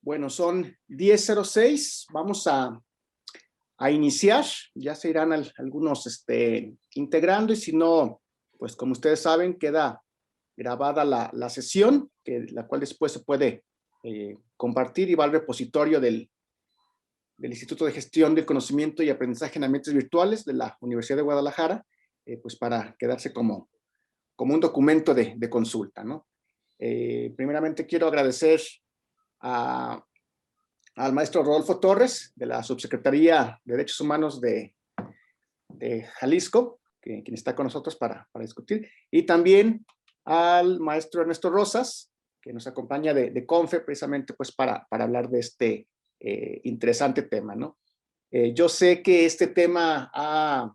Bueno, son 10:06. Vamos a iniciar. Ya se irán algunos integrando y si no, pues como ustedes saben, queda grabada la sesión, la cual después se puede compartir y va al repositorio del Instituto de Gestión del Conocimiento y Aprendizaje en Ambientes Virtuales de la Universidad de Guadalajara, pues para quedarse como un documento de consulta, ¿no? Primeramente quiero agradecer al maestro Rodolfo Torres, de la Subsecretaría de Derechos Humanos de Jalisco, quien está con nosotros para discutir, y también al maestro Ernesto Rosas, que nos acompaña de CONFE, precisamente pues para hablar de este interesante tema, ¿no? Yo sé que este tema ha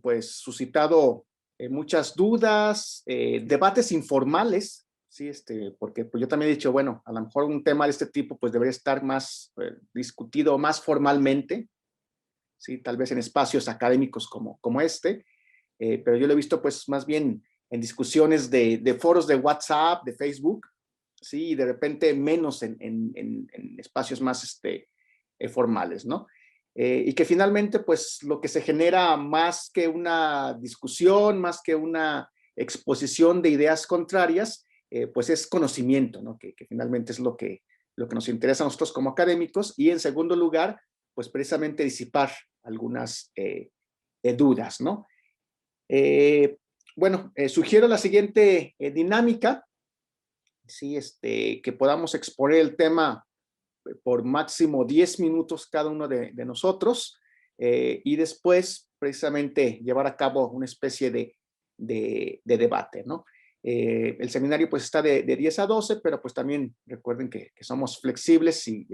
pues suscitado muchas dudas, debates informales, ¿sí? Porque pues, yo también he dicho, bueno, a lo mejor un tema de este tipo pues debería estar más discutido más formalmente, ¿sí? Tal vez en espacios académicos como este, pero yo lo he visto pues más bien en discusiones de foros de WhatsApp, de Facebook, ¿sí? Y de repente menos en espacios más formales, ¿no? Y que finalmente pues lo que se genera más que una discusión, más que una exposición de ideas contrarias, pues es conocimiento, ¿no? Que finalmente es lo que nos interesa a nosotros como académicos, y en segundo lugar, pues precisamente disipar algunas dudas, ¿no? Bueno, sugiero la siguiente dinámica, ¿sí? Que podamos exponer el tema por máximo 10 minutos cada uno de nosotros, y después precisamente llevar a cabo una especie de debate, ¿no? El seminario pues está de 10 a 12, pero pues también recuerden que somos flexibles y,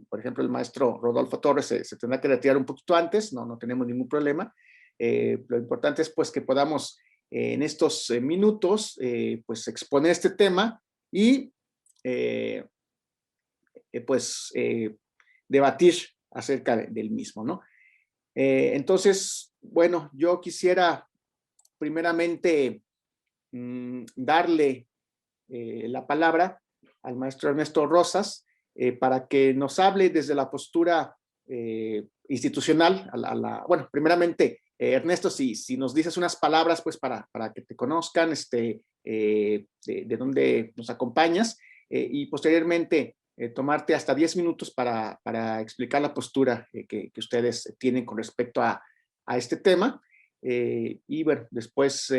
por ejemplo, el maestro Rodolfo Torres se tendrá que retirar un poquito antes, no tenemos ningún problema. Lo importante es pues que podamos en estos minutos pues exponer este tema y pues debatir acerca del mismo, ¿no? Entonces, bueno, yo quisiera primeramente darle la palabra al maestro Ernesto Rosas para que nos hable desde la postura institucional. Bueno, primeramente, Ernesto, si nos dices unas palabras, pues para que te conozcan, de dónde nos acompañas, y posteriormente tomarte hasta 10 minutos para explicar la postura que ustedes tienen con respecto a este tema. Y bueno, después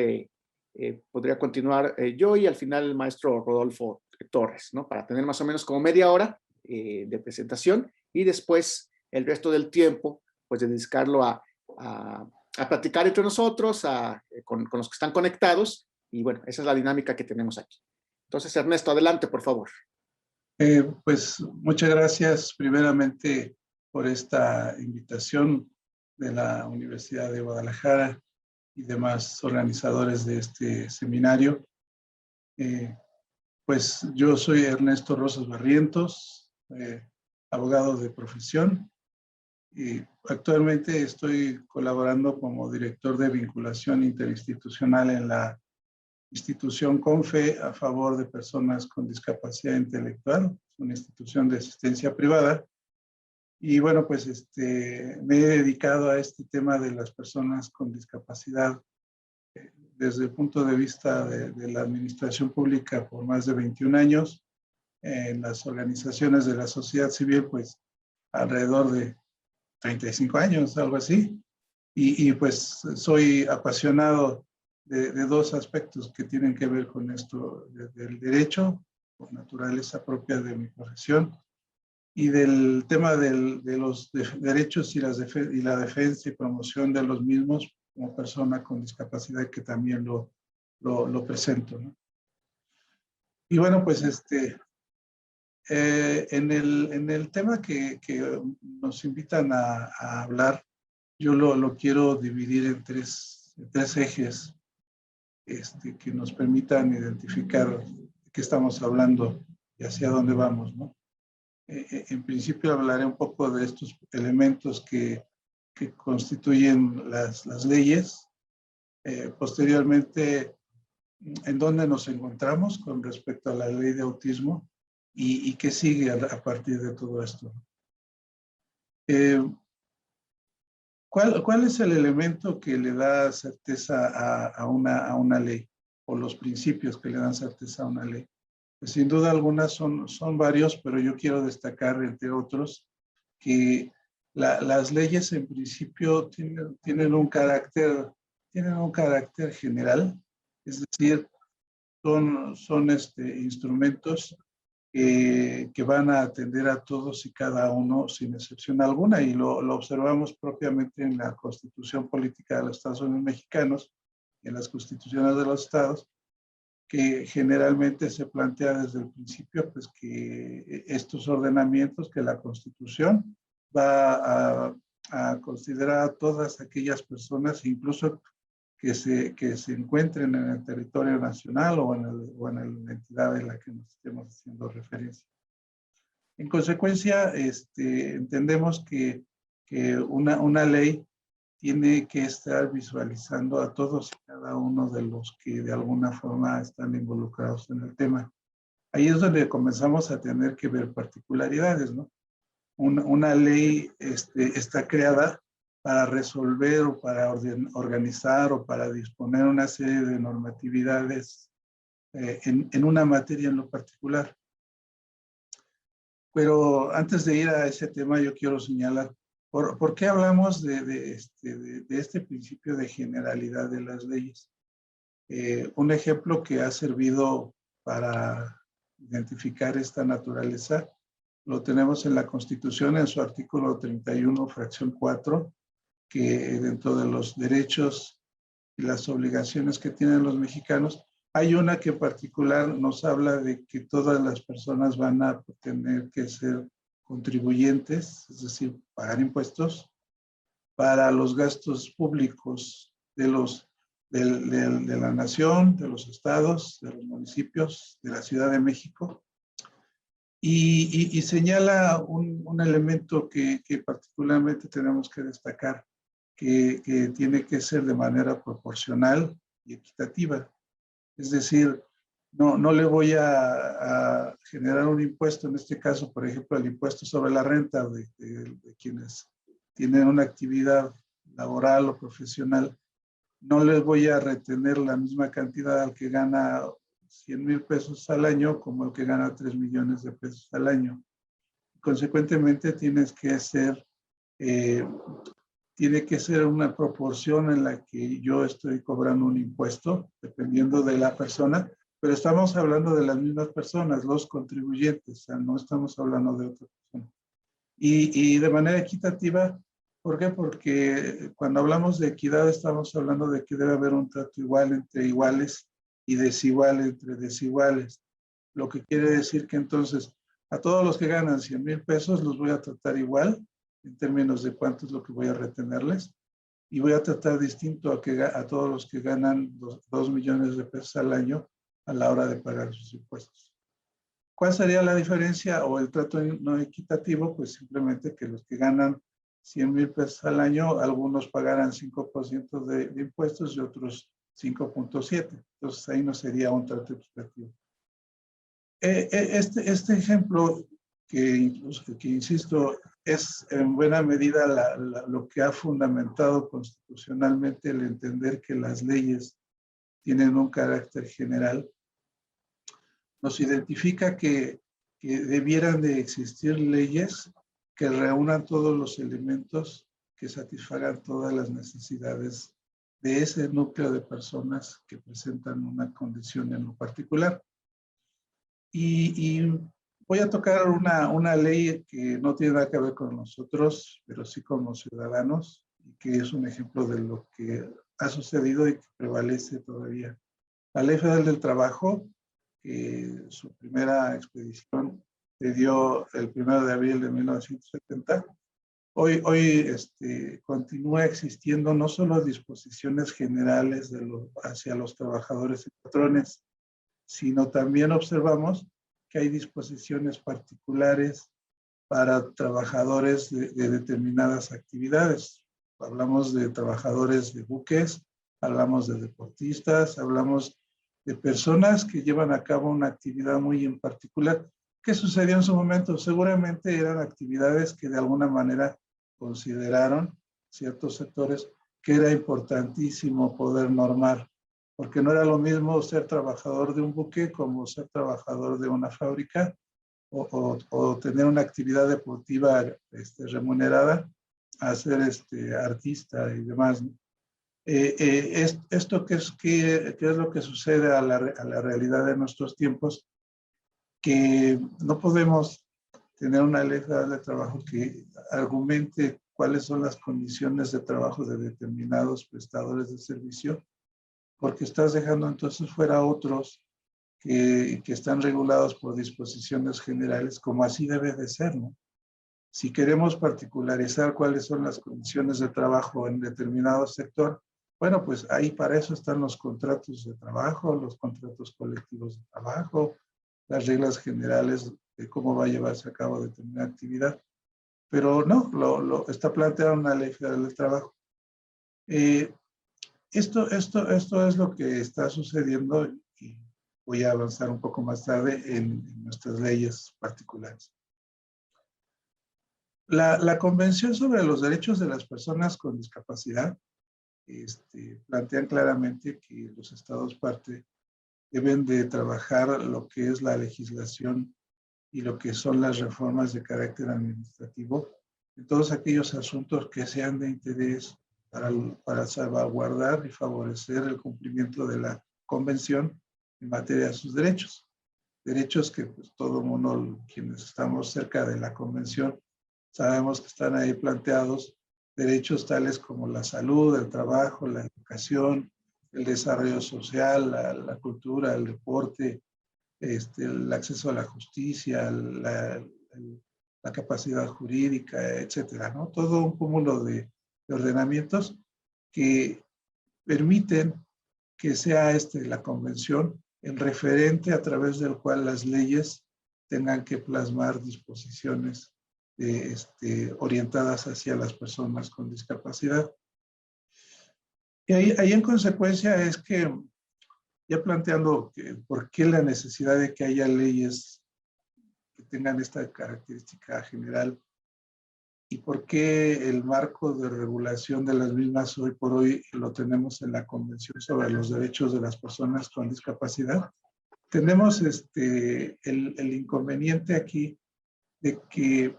podría continuar yo y al final el maestro Rodolfo Torres, ¿no? Para tener más o menos como media hora de presentación y después el resto del tiempo, pues dedicarlo a platicar entre nosotros, con los que están conectados, y bueno, esa es la dinámica que tenemos aquí. Entonces, Ernesto, adelante, por favor. Pues muchas gracias primeramente por esta invitación de la Universidad de Guadalajara y demás organizadores de este seminario. Pues yo soy Ernesto Rosas Barrientos, abogado de profesión, y actualmente estoy colaborando como director de vinculación interinstitucional en la institución CONFE a favor de personas con discapacidad intelectual, una institución de asistencia privada. Y bueno, pues me he dedicado a este tema de las personas con discapacidad desde el punto de vista de la administración pública por más de 21 años, en las organizaciones de la sociedad civil, pues alrededor de 35 años, algo así. Y pues soy apasionado de dos aspectos que tienen que ver con esto, del derecho, por naturaleza propia de mi profesión, y del tema de los derechos y la defensa y promoción de los mismos como persona con discapacidad, que también lo presento, ¿no? Y bueno, pues en el tema que nos invitan a hablar, yo lo quiero dividir en tres ejes que nos permitan identificar de qué estamos hablando y hacia dónde vamos, ¿no? En principio hablaré un poco de estos elementos que constituyen las leyes. Posteriormente, en dónde nos encontramos con respecto a la ley de autismo, y qué sigue a partir de todo esto. ¿Cuál es el elemento que le da certeza a una ley, o los principios que le dan certeza a una ley? Pues sin duda algunas son varios, pero yo quiero destacar, entre otros, que las leyes en principio tienen un carácter general, es decir, son instrumentos que van a atender a todos y cada uno sin excepción alguna, y lo observamos propiamente en la Constitución Política de los Estados Unidos Mexicanos, en las constituciones de los estados, que generalmente se plantea desde el principio pues que estos ordenamientos, que la Constitución va a considerar a todas aquellas personas, incluso que se encuentren en el territorio nacional o en la entidad en la que nos estemos haciendo referencia. En consecuencia, entendemos que una ley tiene que estar visualizando a todos y cada uno de los que de alguna forma están involucrados en el tema. Ahí es donde comenzamos a tener que ver particularidades, ¿no? Una ley está creada para resolver o para organizar o para disponer una serie de normatividades en una materia en lo particular. Pero antes de ir a ese tema, yo quiero señalar ¿por qué hablamos de este principio de generalidad de las leyes? Un ejemplo que ha servido para identificar esta naturaleza lo tenemos en la Constitución, en su artículo 31, fracción 4, que dentro de los derechos y las obligaciones que tienen los mexicanos, hay una que en particular nos habla de que todas las personas van a tener que ser contribuyentes, es decir, pagar impuestos para los gastos públicos de la nación, de los estados, de los municipios, de la Ciudad de México. Y señala un elemento que particularmente tenemos que destacar, que tiene que ser de manera proporcional y equitativa. Es decir, no le voy a generar un impuesto, en este caso, por ejemplo, el impuesto sobre la renta de quienes tienen una actividad laboral o profesional. No les voy a retener la misma cantidad al que gana 100,000 pesos al año como el que gana 3 millones de pesos al año. Consecuentemente, tiene que ser una proporción en la que yo estoy cobrando un impuesto, dependiendo de la persona, pero estamos hablando de las mismas personas, los contribuyentes, o sea, no estamos hablando de otra persona. Y de manera equitativa, ¿por qué? Porque cuando hablamos de equidad estamos hablando de que debe haber un trato igual entre iguales y desigual entre desiguales. Lo que quiere decir que entonces a todos los que ganan 100,000 pesos los voy a tratar igual en términos de cuánto es lo que voy a retenerles, y voy a tratar distinto a todos los que ganan 2 millones de pesos al año a la hora de pagar sus impuestos. ¿Cuál sería la diferencia o el trato no equitativo? Pues simplemente que los que ganan 100,000 pesos al año, algunos pagarán 5% de impuestos y otros 5.7%. Entonces ahí no sería un trato equitativo. Este ejemplo, que insisto, es en buena medida lo que ha fundamentado constitucionalmente el entender que las leyes tienen un carácter general, nos identifica que debieran de existir leyes que reúnan todos los elementos que satisfagan todas las necesidades de ese núcleo de personas que presentan una condición en lo particular. Y voy a tocar una ley que no tiene nada que ver con nosotros, pero sí como ciudadanos, y que es un ejemplo de lo que ha sucedido y que prevalece todavía. La Ley Federal del Trabajo, que su primera expedición se dio el 1 de abril de 1970, hoy continúa existiendo no solo disposiciones generales hacia los trabajadores y patrones, sino también observamos que hay disposiciones particulares para trabajadores de determinadas actividades. Hablamos de trabajadores de buques, hablamos de deportistas, hablamos de personas que llevan a cabo una actividad muy en particular. ¿Qué sucedió en su momento? Seguramente eran actividades que de alguna manera consideraron ciertos sectores que era importantísimo poder normar, porque no era lo mismo ser trabajador de un buque como ser trabajador de una fábrica o tener una actividad deportiva remunerada a ser artista y demás, ¿no? Esto ¿qué es lo que sucede a la realidad de nuestros tiempos? Que no podemos tener una ley federal de trabajo que argumente cuáles son las condiciones de trabajo de determinados prestadores de servicio, porque estás dejando entonces fuera a otros que están regulados por disposiciones generales, como así debe de ser, ¿no? Si queremos particularizar cuáles son las condiciones de trabajo en determinado sector, bueno, pues ahí para eso están los contratos de trabajo, los contratos colectivos de trabajo, las reglas generales de cómo va a llevarse a cabo determinada actividad. Pero no, está planteada una ley federal del trabajo. Esto es lo que está sucediendo y voy a avanzar un poco más tarde en nuestras leyes particulares. La Convención sobre los Derechos de las Personas con Discapacidad plantean claramente que los estados parte deben de trabajar lo que es la legislación y lo que son las reformas de carácter administrativo en todos aquellos asuntos que sean de interés para salvaguardar y favorecer el cumplimiento de la Convención en materia de sus derechos. Derechos que pues, todo mundo, quienes estamos cerca de la Convención, sabemos que están ahí planteados, derechos tales como la salud, el trabajo, la educación, el desarrollo social, la cultura, el deporte, el acceso a la justicia, la capacidad jurídica, etcétera, ¿no? Todo un cúmulo de ordenamientos que permiten que sea la convención el referente a través del cual las leyes tengan que plasmar disposiciones orientadas hacia las personas con discapacidad. Y ahí en consecuencia es que, ya planteando por qué la necesidad de que haya leyes que tengan esta característica general y por qué el marco de regulación de las mismas hoy por hoy lo tenemos en la Convención sobre los Derechos de las Personas con Discapacidad, tenemos el inconveniente aquí de que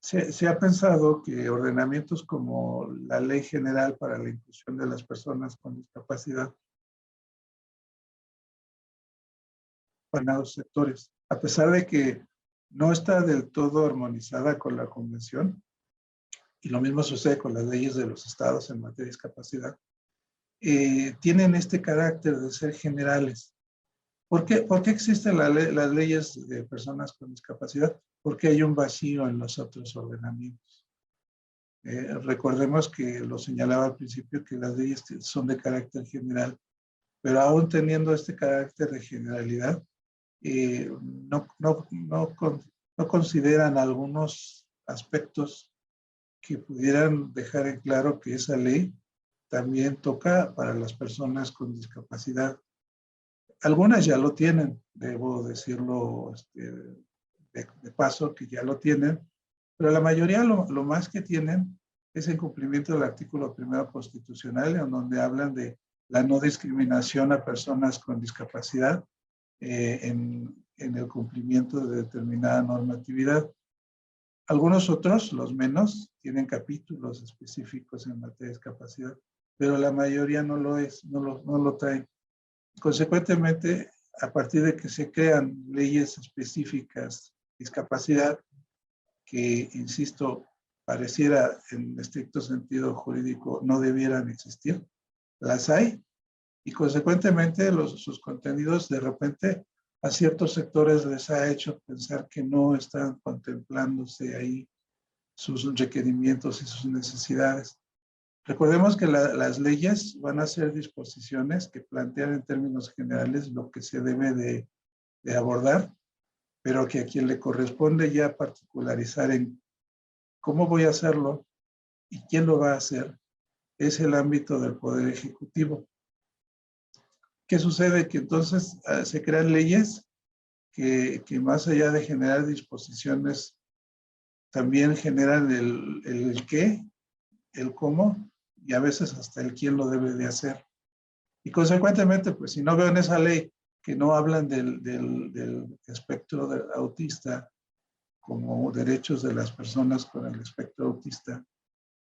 se ha pensado que ordenamientos como la Ley General para la Inclusión de las Personas con Discapacidad para los sectores, a pesar de que no está del todo armonizada con la Convención, y lo mismo sucede con las leyes de los estados en materia de discapacidad, tienen este carácter de ser generales. ¿Por qué existen las leyes de personas con discapacidad? Porque hay un vacío en los otros ordenamientos. Recordemos que lo señalaba al principio que las leyes son de carácter general, pero aún teniendo este carácter de generalidad, no consideran algunos aspectos que pudieran dejar en claro que esa ley también toca para las personas con discapacidad. Algunas ya lo tienen, debo decirlo de paso, que ya lo tienen, pero la mayoría lo más que tienen es en cumplimiento del artículo 1 constitucional, en donde hablan de la no discriminación a personas con discapacidad en el cumplimiento de determinada normatividad. Algunos otros, los menos, tienen capítulos específicos en materia de discapacidad, pero la mayoría no lo es, no lo traen. Consecuentemente, a partir de que se crean leyes específicas de discapacidad, que, insisto, pareciera en estricto sentido jurídico no debieran existir, las hay, y consecuentemente sus contenidos de repente a ciertos sectores les ha hecho pensar que no están contemplándose ahí sus requerimientos y sus necesidades. Recordemos que las leyes van a ser disposiciones que plantean en términos generales lo que se debe de abordar, pero que a quien le corresponde ya particularizar en cómo voy a hacerlo y quién lo va a hacer es el ámbito del Poder Ejecutivo. ¿Qué sucede? Que entonces se crean leyes que más allá de generar disposiciones, también generan el qué, el cómo, y a veces hasta el quién lo debe de hacer. Y consecuentemente, pues si no veo en esa ley que no hablan del espectro autista como derechos de las personas con el espectro autista,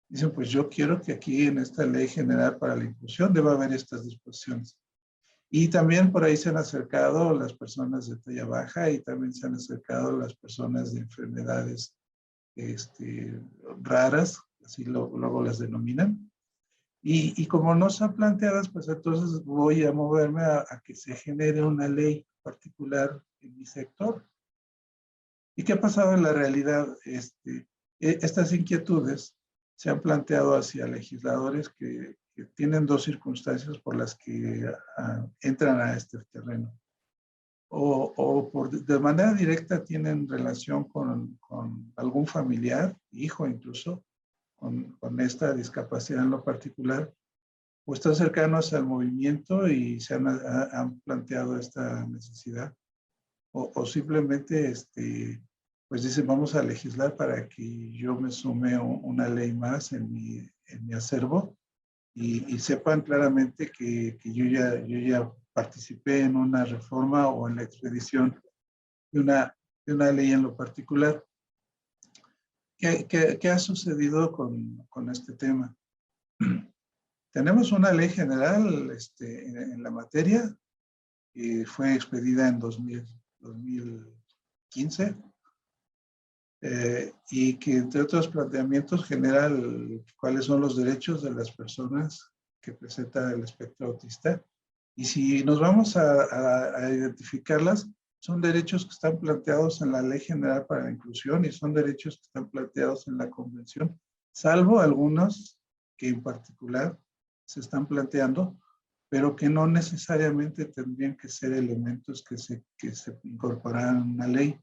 dicen, pues yo quiero que aquí en esta ley general para la inclusión deba haber estas disposiciones. Y también por ahí se han acercado las personas de talla baja y también se han acercado las personas de enfermedades raras, así luego las denominan. Y como no están planteadas, pues entonces voy a moverme a que se genere una ley particular en mi sector. ¿Y qué ha pasado en la realidad? Estas inquietudes se han planteado hacia legisladores que tienen dos circunstancias por las que entran a este terreno. O de manera directa tienen relación con algún familiar, hijo incluso, con esta discapacidad en lo particular, o están cercanos al movimiento y se han planteado esta necesidad, o simplemente pues dicen vamos a legislar para que yo me sume una ley más en mi acervo y sepan claramente que yo ya participé en una reforma o en la expedición de una ley en lo particular. ¿Qué ha sucedido con este tema? Tenemos una ley general en la materia que fue expedida en 2015 y que entre otros planteamientos genera cuáles son los derechos de las personas que presentan el espectro autista. Y si nos vamos a identificarlas, son derechos que están planteados en la Ley General para la Inclusión y son derechos que están planteados en la Convención, salvo algunos que en particular se están planteando, pero que no necesariamente tendrían que ser elementos que se incorporaran en una ley.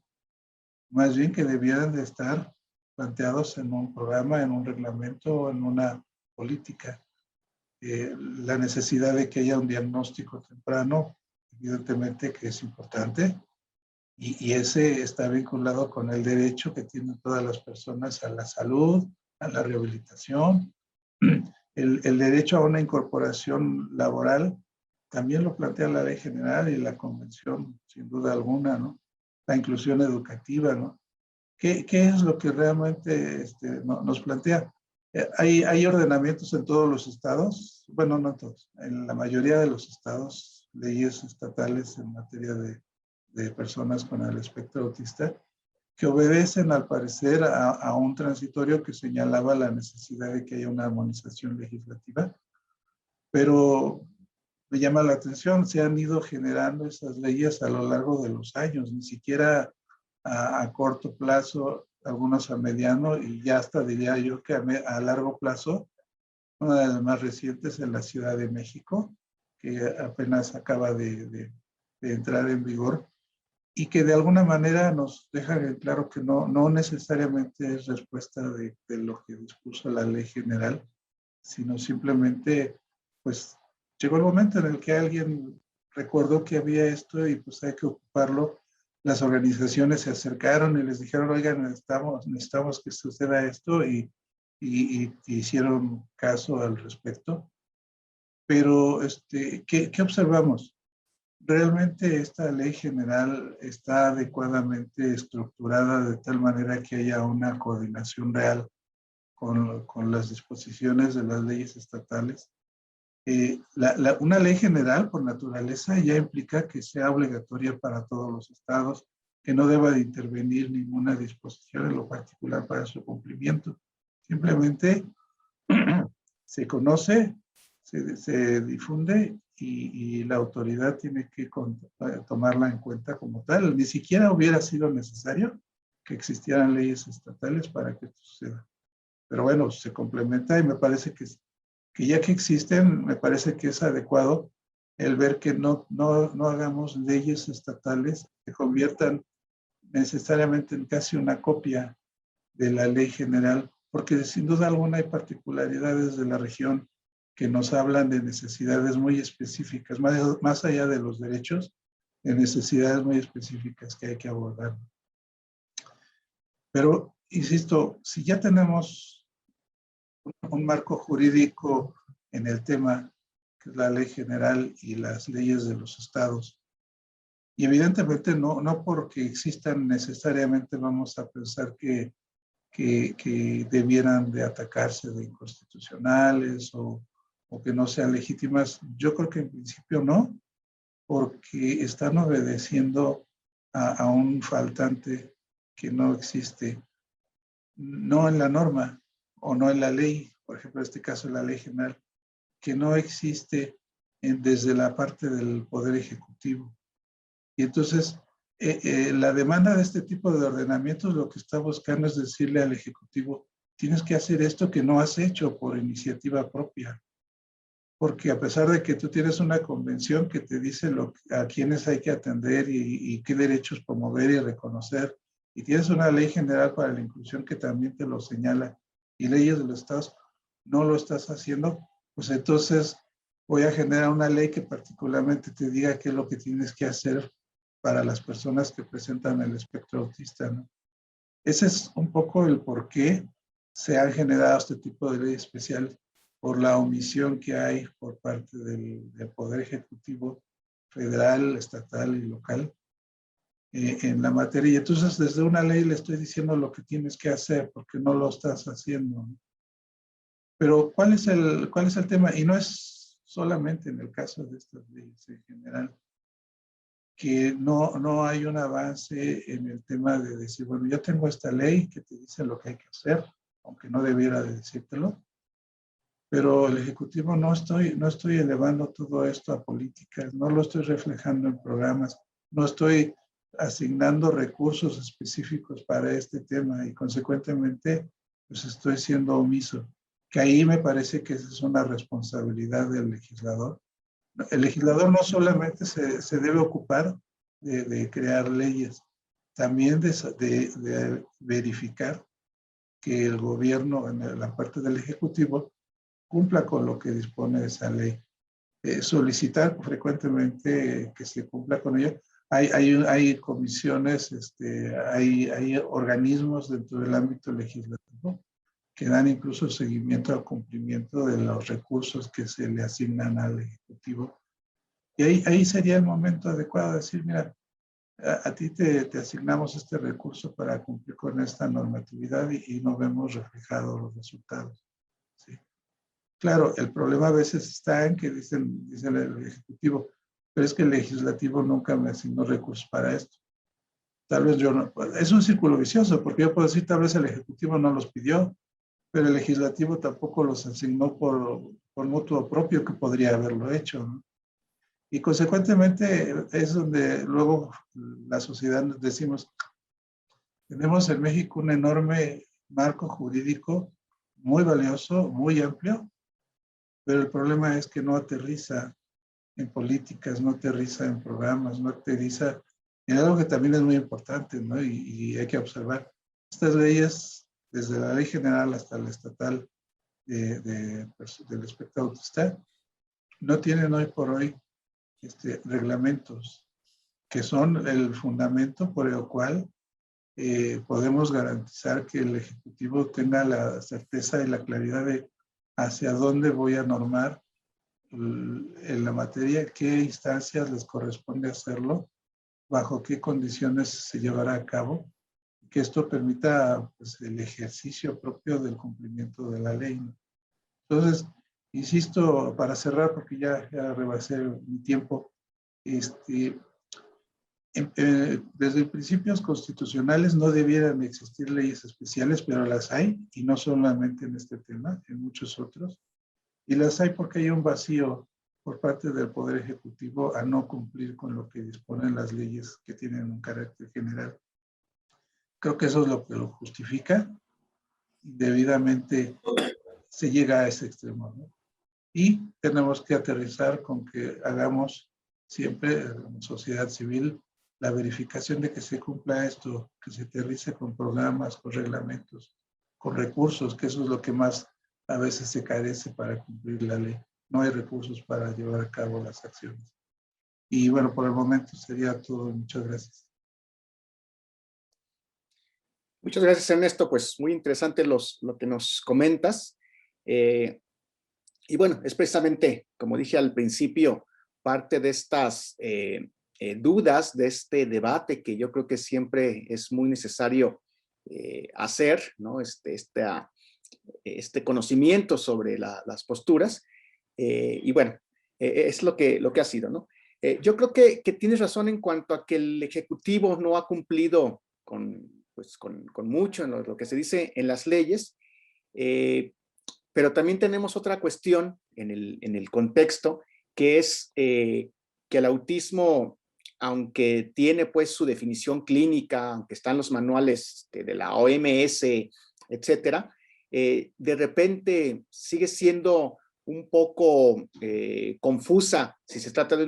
Más bien que debieran de estar planteados en un programa, en un reglamento o en una política. La necesidad de que haya un diagnóstico temprano, evidentemente que es importante, y ese está vinculado con el derecho que tienen todas las personas a la salud, a la rehabilitación. El derecho a una incorporación laboral también lo plantea la Ley General y la Convención, sin duda alguna, ¿no? La inclusión educativa, ¿no? ¿Qué es lo que realmente nos plantea? Hay ordenamientos en todos los estados, bueno, no todos, en la mayoría de los estados, leyes estatales en materia de personas con el espectro autista, que obedecen al parecer a un transitorio que señalaba la necesidad de que haya una armonización legislativa, pero me llama la atención, se han ido generando esas leyes a lo largo de los años, ni siquiera a corto plazo, algunos a mediano y ya hasta diría yo que a largo plazo, una de las más recientes en la Ciudad de México, que apenas acaba de entrar en vigor y que de alguna manera nos deja en claro que no necesariamente es respuesta de lo que dispuso la ley general, sino simplemente, pues, llegó el momento en el que alguien recordó que había esto y pues hay que ocuparlo. Las organizaciones se acercaron y les dijeron, oigan, necesitamos que suceda esto y hicieron caso al respecto. Pero, ¿qué observamos? Realmente esta ley general está adecuadamente estructurada de tal manera que haya una coordinación real con las disposiciones de las leyes estatales. Una ley general por naturaleza ya implica que sea obligatoria para todos los estados, que no deba de intervenir ninguna disposición en lo particular para su cumplimiento. Simplemente se conoce, se difunde y la autoridad tiene que tomarla en cuenta como tal. Ni siquiera hubiera sido necesario que existieran leyes estatales para que esto suceda. Pero bueno, se complementa y me parece que ya que existen, me parece que es adecuado el ver que no hagamos leyes estatales que conviertan necesariamente en casi una copia de la ley general, porque sin duda alguna hay particularidades de la región que nos hablan de necesidades muy específicas, más allá de los derechos, necesidades muy específicas que hay que abordar. Pero, insisto, si ya tenemos un marco jurídico en el tema, que es la ley general y las leyes de los estados, y evidentemente no porque existan necesariamente vamos a pensar que debieran de atacarse de inconstitucionales o que no sean legítimas. Yo creo que en principio no, porque están obedeciendo a un faltante que no existe, no en la norma o no en la ley, por ejemplo, en este caso la ley general, que no existe desde la parte del Poder Ejecutivo. Y entonces, la demanda de este tipo de ordenamientos lo que está buscando es decirle al Ejecutivo, tienes que hacer esto que no has hecho por iniciativa propia. Porque a pesar de que tú tienes una convención que te dice a quiénes hay que atender y qué derechos promover y reconocer, y tienes una ley general para la inclusión que también te lo señala, y leyes de los estados, no lo estás haciendo, pues entonces voy a generar una ley que particularmente te diga qué es lo que tienes que hacer para las personas que presentan el espectro autista, ¿no? Ese es un poco el por qué se han generado este tipo de ley especial, por la omisión que hay por parte del Poder Ejecutivo federal, estatal y local en la materia. Y entonces desde una ley le estoy diciendo lo que tienes que hacer porque no lo estás haciendo, ¿no? Pero ¿cuál es el tema? Y no es solamente en el caso de estas leyes en general, que no hay un avance en el tema de decir, bueno, yo tengo esta ley que te dice lo que hay que hacer, aunque no debiera de decírtelo, pero el Ejecutivo no estoy elevando todo esto a políticas, no lo estoy reflejando en programas, no estoy asignando recursos específicos para este tema y consecuentemente pues estoy siendo omiso, que ahí me parece que esa es una responsabilidad del legislador. El legislador no solamente se debe ocupar de crear leyes, también de verificar que el gobierno, en la parte del Ejecutivo, cumpla con lo que dispone esa ley. Solicitar frecuentemente que se cumpla con ella. Hay comisiones, hay organismos dentro del ámbito legislativo que dan incluso seguimiento al cumplimiento de los recursos que se le asignan al Ejecutivo. Y ahí sería el momento adecuado de decir, mira, a ti te asignamos este recurso para cumplir con esta normatividad y no vemos reflejados los resultados. ¿Sí? Claro, el problema a veces está en que dice el Ejecutivo, pero es que el Legislativo nunca me asignó recursos para esto. Tal vez yo no, es un círculo vicioso, porque yo puedo decir, tal vez el Ejecutivo no los pidió, pero el Legislativo tampoco los asignó por mutuo propio, que podría haberlo hecho, ¿no? Y consecuentemente es donde luego la sociedad nos decimos, tenemos en México un enorme marco jurídico muy valioso, muy amplio, pero el problema es que no aterriza en políticas, no aterriza en programas, no aterriza en algo que también es muy importante, ¿no? Y hay que observar. Estas leyes, desde la ley general hasta la estatal del espectro autista, no tienen hoy por hoy reglamentos que son el fundamento por el cual podemos garantizar que el Ejecutivo tenga la certeza y la claridad de hacia dónde voy a normar en la materia, qué instancias les corresponde hacerlo, bajo qué condiciones se llevará a cabo, que esto permita pues, el ejercicio propio del cumplimiento de la ley, ¿no? Entonces, insisto, para cerrar, porque ya rebasé mi tiempo, desde principios constitucionales no debieran existir leyes especiales, pero las hay, y no solamente en este tema, en muchos otros. Y las hay porque hay un vacío por parte del Poder Ejecutivo a no cumplir con lo que disponen las leyes que tienen un carácter general. Creo que eso es lo que lo justifica. Debidamente se llega a ese extremo, ¿no? Y tenemos que aterrizar con que hagamos siempre en sociedad civil la verificación de que se cumpla esto, que se aterrice con programas, con reglamentos, con recursos, que eso es lo que más a veces se carece para cumplir la ley. No hay recursos para llevar a cabo las acciones. Y bueno, por el momento sería todo. Muchas gracias. Muchas gracias, Ernesto. Pues muy interesante lo que nos comentas. Y bueno, es precisamente, como dije al principio, parte de estas dudas, de este debate que yo creo que siempre es muy necesario hacer, ¿no? Este conocimiento sobre las posturas. Y bueno, es lo que ha sido, ¿no? Yo creo que tienes razón en cuanto a que el Ejecutivo no ha cumplido pues, con mucho en lo que se dice en las leyes, pero también tenemos otra cuestión en el contexto, que es que el autismo, aunque tiene pues su definición clínica, aunque están los manuales de la OMS, etcétera, de repente sigue siendo un poco confusa si se trata de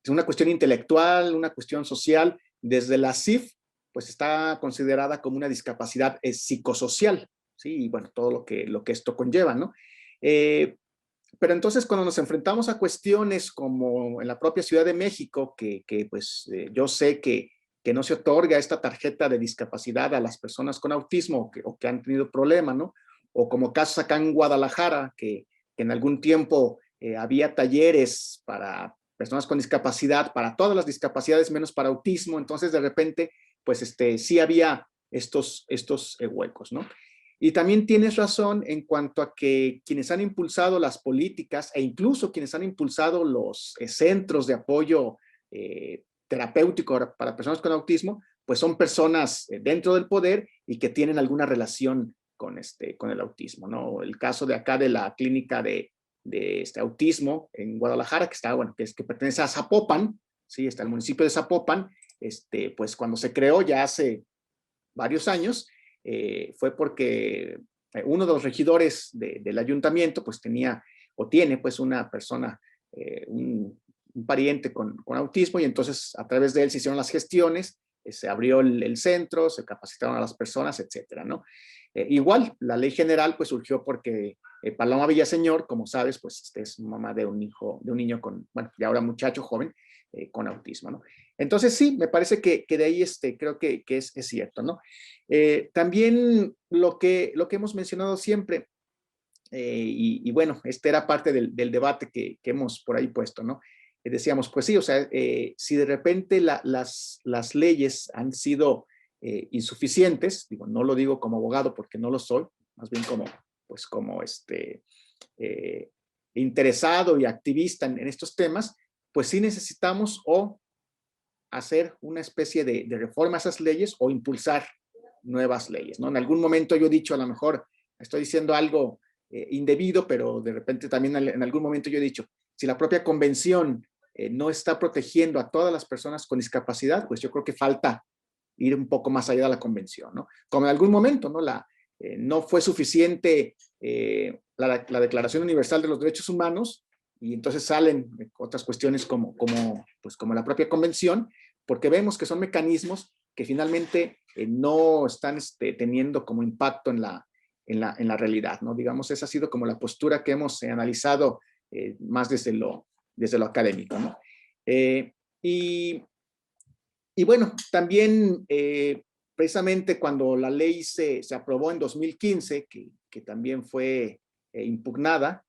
una cuestión intelectual, una cuestión social. Desde la CIF, pues está considerada como una discapacidad psicosocial, ¿sí? Y bueno, todo lo que esto conlleva, ¿no? Pero entonces cuando nos enfrentamos a cuestiones como en la propia Ciudad de México, pues yo sé que no se otorga esta tarjeta de discapacidad a las personas con autismo o que han tenido problemas, ¿no? O como casos acá en Guadalajara, que en algún tiempo había talleres para personas con discapacidad, para todas las discapacidades menos para autismo, entonces de repente, pues sí había estos huecos, ¿no? Y también tienes razón en cuanto a que quienes han impulsado las políticas e incluso quienes han impulsado los centros de apoyo terapéutico para personas con autismo, pues son personas dentro del poder y que tienen alguna relación con el autismo, ¿no? El caso de acá de la clínica de autismo en Guadalajara, que está, bueno, que pertenece a Zapopan, sí, está el municipio de Zapopan, pues cuando se creó ya hace varios años, fue porque uno de los regidores del ayuntamiento, pues tenía o tiene pues una persona, un pariente con autismo, y entonces a través de él se hicieron las gestiones, se abrió el centro, se capacitaron a las personas, etcétera, ¿no? Igual, la ley general pues surgió porque Paloma Villaseñor, como sabes, pues es mamá de un niño con, bueno, y ahora muchacho joven, con autismo, ¿no? Entonces sí, me parece que de ahí creo que es cierto, ¿no? También lo que hemos mencionado siempre, y bueno, era parte del debate que hemos por ahí puesto, ¿no? Decíamos, pues sí, o sea, si de repente las leyes han sido insuficientes, digo, no lo digo como abogado porque no lo soy, más bien como interesado y activista en estos temas, pues sí necesitamos o hacer una especie de reforma a esas leyes o impulsar nuevas leyes, ¿no? En algún momento yo he dicho, a lo mejor estoy diciendo algo indebido, pero de repente también en algún momento yo he dicho, si la propia convención no está protegiendo a todas las personas con discapacidad, pues yo creo que falta ir un poco más allá de la convención, ¿no? Como en algún momento, ¿no? No fue suficiente la Declaración Universal de los Derechos Humanos, y entonces salen otras cuestiones pues como la propia convención, porque vemos que son mecanismos que finalmente no están teniendo como impacto en la realidad, ¿no? Digamos, esa ha sido como la postura que hemos analizado más desde lo académico, ¿no? Y bueno, también precisamente cuando la ley se aprobó en 2015, que también fue impugnada,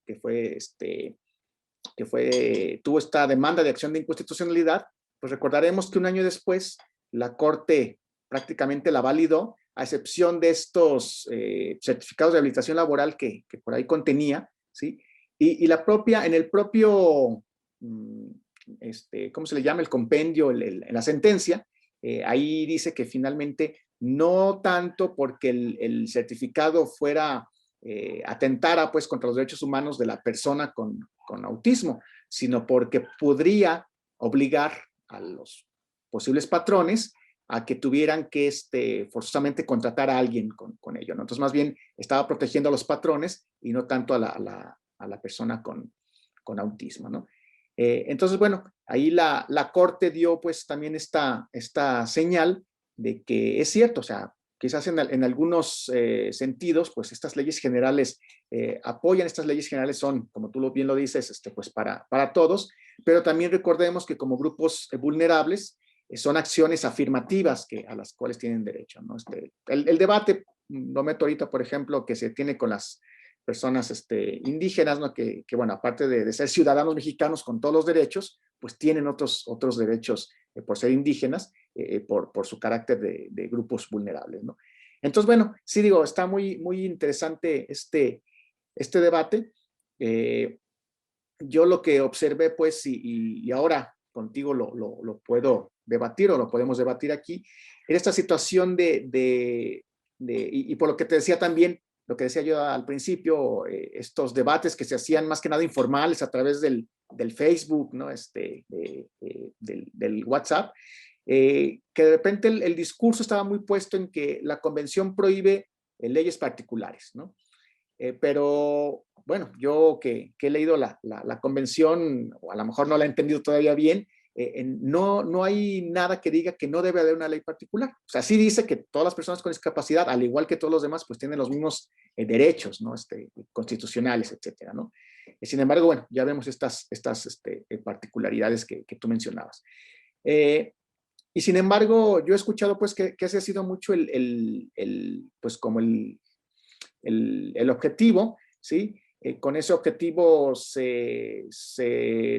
tuvo esta demanda de acción de inconstitucionalidad, pues recordaremos que un año después la Corte prácticamente la validó, a excepción de estos certificados de habilitación laboral que por ahí contenía, ¿sí? Y en el propio, ¿cómo se le llama? El compendio, la sentencia, ahí dice que finalmente no tanto porque el certificado fuera atentara pues contra los derechos humanos de la persona con autismo, sino porque podría obligar a los posibles patrones a que tuvieran que forzosamente contratar a alguien con ello, ¿no? Entonces, más bien estaba protegiendo a los patrones y no tanto a la persona con autismo, ¿no? Entonces, bueno, ahí la Corte dio pues también esta señal de que es cierto, o sea, quizás en algunos sentidos, pues estas leyes generales apoyan, estas leyes generales son, como tú bien lo dices, pues para todos, pero también recordemos que como grupos vulnerables son acciones afirmativas a las cuales tienen derecho, ¿no? El debate, lo meto ahorita, por ejemplo, que se tiene con las personas indígenas, ¿no? Bueno, aparte de ser ciudadanos mexicanos con todos los derechos, pues tienen otros derechos por ser indígenas, por su carácter de grupos vulnerables, ¿no? Entonces, bueno, sí digo, está muy interesante este debate. Yo lo que observé, pues, y ahora contigo lo puedo debatir o lo podemos debatir aquí, en esta situación y por lo que te decía también, lo que decía yo al principio, estos debates que se hacían más que nada informales a través del Facebook, ¿no? Del WhatsApp, que de repente el discurso estaba muy puesto en que la convención prohíbe leyes particulares, ¿no? Pero bueno, yo que he leído la convención, o a lo mejor no la he entendido todavía bien, no hay nada que diga que no debe haber una ley particular. O sea, sí dice que todas las personas con discapacidad, al igual que todos los demás, pues tienen los mismos derechos, ¿no? Constitucionales, etcétera, ¿no? Sin embargo, bueno, ya vemos estas particularidades que tú mencionabas. Y sin embargo, yo he escuchado pues que ese ha sido mucho pues como el objetivo, ¿sí? Con ese objetivo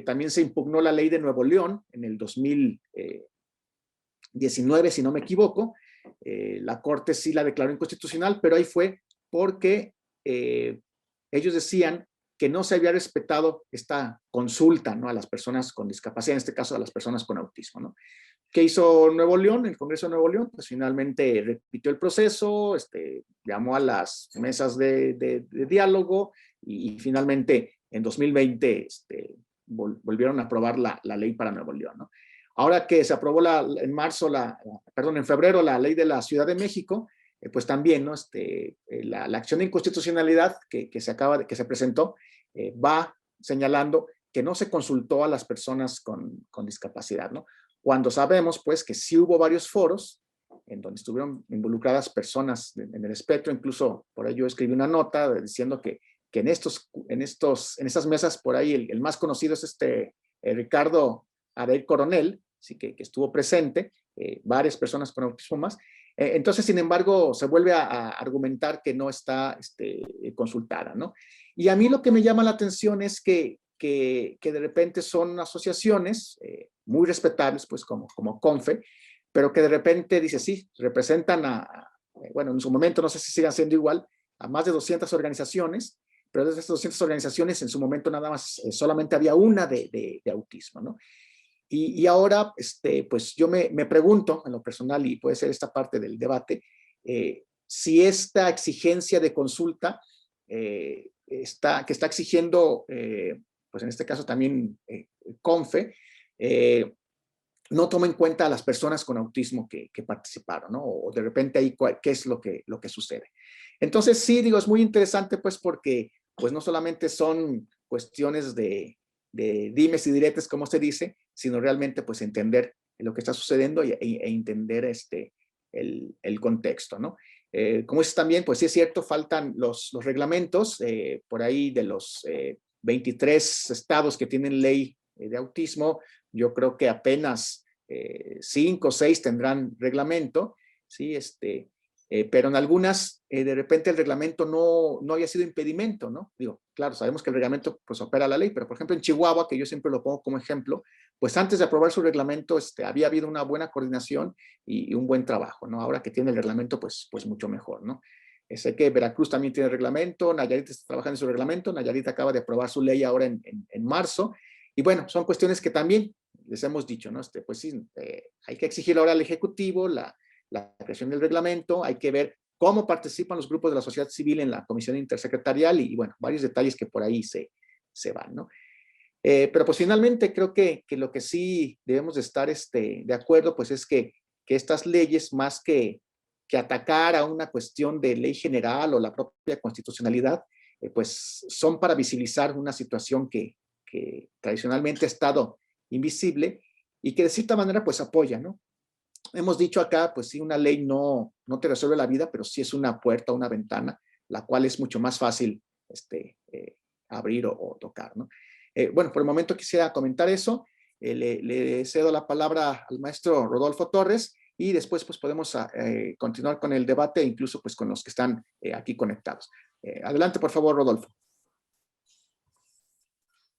también se impugnó la ley de Nuevo León en el 2019, si no me equivoco. La Corte sí la declaró inconstitucional, pero ahí fue porque ellos decían que no se había respetado esta consulta, ¿no? A las personas con discapacidad, en este caso a las personas con autismo, ¿no? ¿Qué hizo Nuevo León? El Congreso de Nuevo León, pues finalmente repitió el proceso, llamó a las mesas de diálogo y finalmente en 2020 volvieron a aprobar la ley para Nuevo León, ¿no? Ahora que se aprobó en febrero la ley de la Ciudad de México, pues también, ¿no? La acción de inconstitucionalidad que se presentó va señalando que no se consultó a las personas con discapacidad, ¿no? Cuando sabemos, pues, que sí hubo varios foros en donde estuvieron involucradas personas en el espectro, incluso por ahí yo escribí una nota diciendo que en esas mesas, por ahí, el más conocido es Ricardo Abel Coronel, sí, que estuvo presente, varias personas con autismo más. Entonces, sin embargo, se vuelve a argumentar que no está consultada, ¿no? Y a mí lo que me llama la atención es que de repente son asociaciones muy respetables, pues como CONFE, pero que de repente dice, sí, representan bueno, en su momento, no sé si sigan siendo igual, a más de 200 organizaciones, pero de esas 200 organizaciones en su momento nada más, solamente había una de autismo, ¿no? Y ahora, pues yo me pregunto, en lo personal, y puede ser esta parte del debate, si esta exigencia de consulta que está exigiendo, pues en este caso también CONFE, no toma en cuenta a las personas con autismo que participaron, ¿no? O de repente ahí qué es lo que sucede. Entonces, sí, digo, es muy interesante, pues, porque pues no solamente son cuestiones de dimes y diretes, como se dice, sino realmente, pues, entender lo que está sucediendo e entender el contexto, ¿no? Como dices también, pues sí es cierto, faltan los reglamentos, por ahí de los 23 estados que tienen ley de autismo, yo creo que apenas 5 o 6 tendrán reglamento, ¿sí? Pero en algunas, de repente el reglamento no había sido impedimento, ¿no? Digo, claro, sabemos que el reglamento pues opera la ley, pero por ejemplo en Chihuahua, que yo siempre lo pongo como ejemplo, pues antes de aprobar su reglamento había habido una buena coordinación y un buen trabajo, ¿no? Ahora que tiene el reglamento, pues mucho mejor, ¿no? Sé que Veracruz también tiene reglamento, Nayarit está trabajando en su reglamento, Nayarit acaba de aprobar su ley ahora en marzo, y bueno, son cuestiones que también les hemos dicho, ¿no? Pues sí, hay que exigir ahora al Ejecutivo la creación del reglamento, hay que ver cómo participan los grupos de la sociedad civil en la comisión intersecretarial y bueno, varios detalles que por ahí se van, ¿no? Pero pues finalmente creo que lo que sí debemos de estar de acuerdo, pues es que estas leyes, más que atacar a una cuestión de ley general o la propia constitucionalidad, pues son para visibilizar una situación que tradicionalmente ha estado invisible y que de cierta manera pues apoya, ¿no? hemos dicho acá, pues sí, una ley no te resuelve la vida, pero sí es una puerta, una ventana, la cual es mucho más fácil abrir o tocar, ¿no? Bueno, por el momento quisiera comentar eso. Le cedo la palabra al maestro Rodolfo Torres y después pues podemos continuar con el debate, incluso pues con los que están aquí conectados. Adelante, por favor, Rodolfo.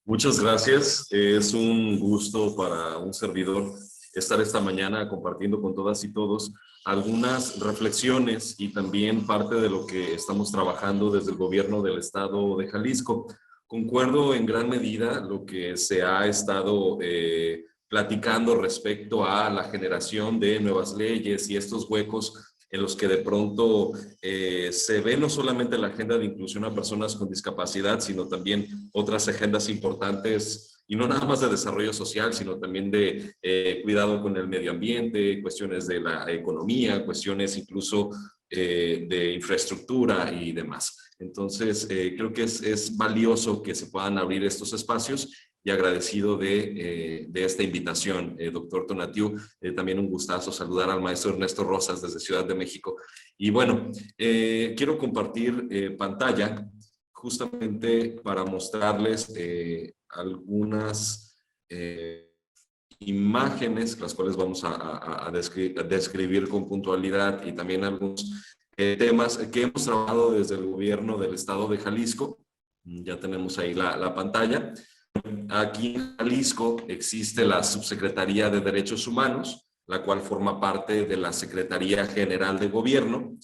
Muchas gracias. Es un gusto para un servidor estar esta mañana compartiendo con todas y todos algunas reflexiones y también parte de lo que estamos trabajando desde el gobierno del estado de Jalisco. Concuerdo en gran medida lo que se ha estado platicando respecto a la generación de nuevas leyes y estos huecos en los que de pronto se ve no solamente la agenda de inclusión a personas con discapacidad, sino también otras agendas importantes, y no nada más de desarrollo social, sino también de cuidado con el medio ambiente, cuestiones de la economía, cuestiones incluso de infraestructura y demás. Entonces, creo que es valioso que se puedan abrir estos espacios y agradecido de esta invitación, doctor Tonatiuh. También un gustazo saludar al maestro Ernesto Rosas desde Ciudad de México. Y bueno, quiero compartir pantalla justamente para mostrarles algunas imágenes, las cuales vamos a describir con puntualidad, y también algunos temas que hemos trabajado desde el gobierno del estado de Jalisco. Ya tenemos ahí la pantalla. Aquí en Jalisco existe la Subsecretaría de Derechos Humanos, la cual forma parte de la Secretaría General de Gobierno,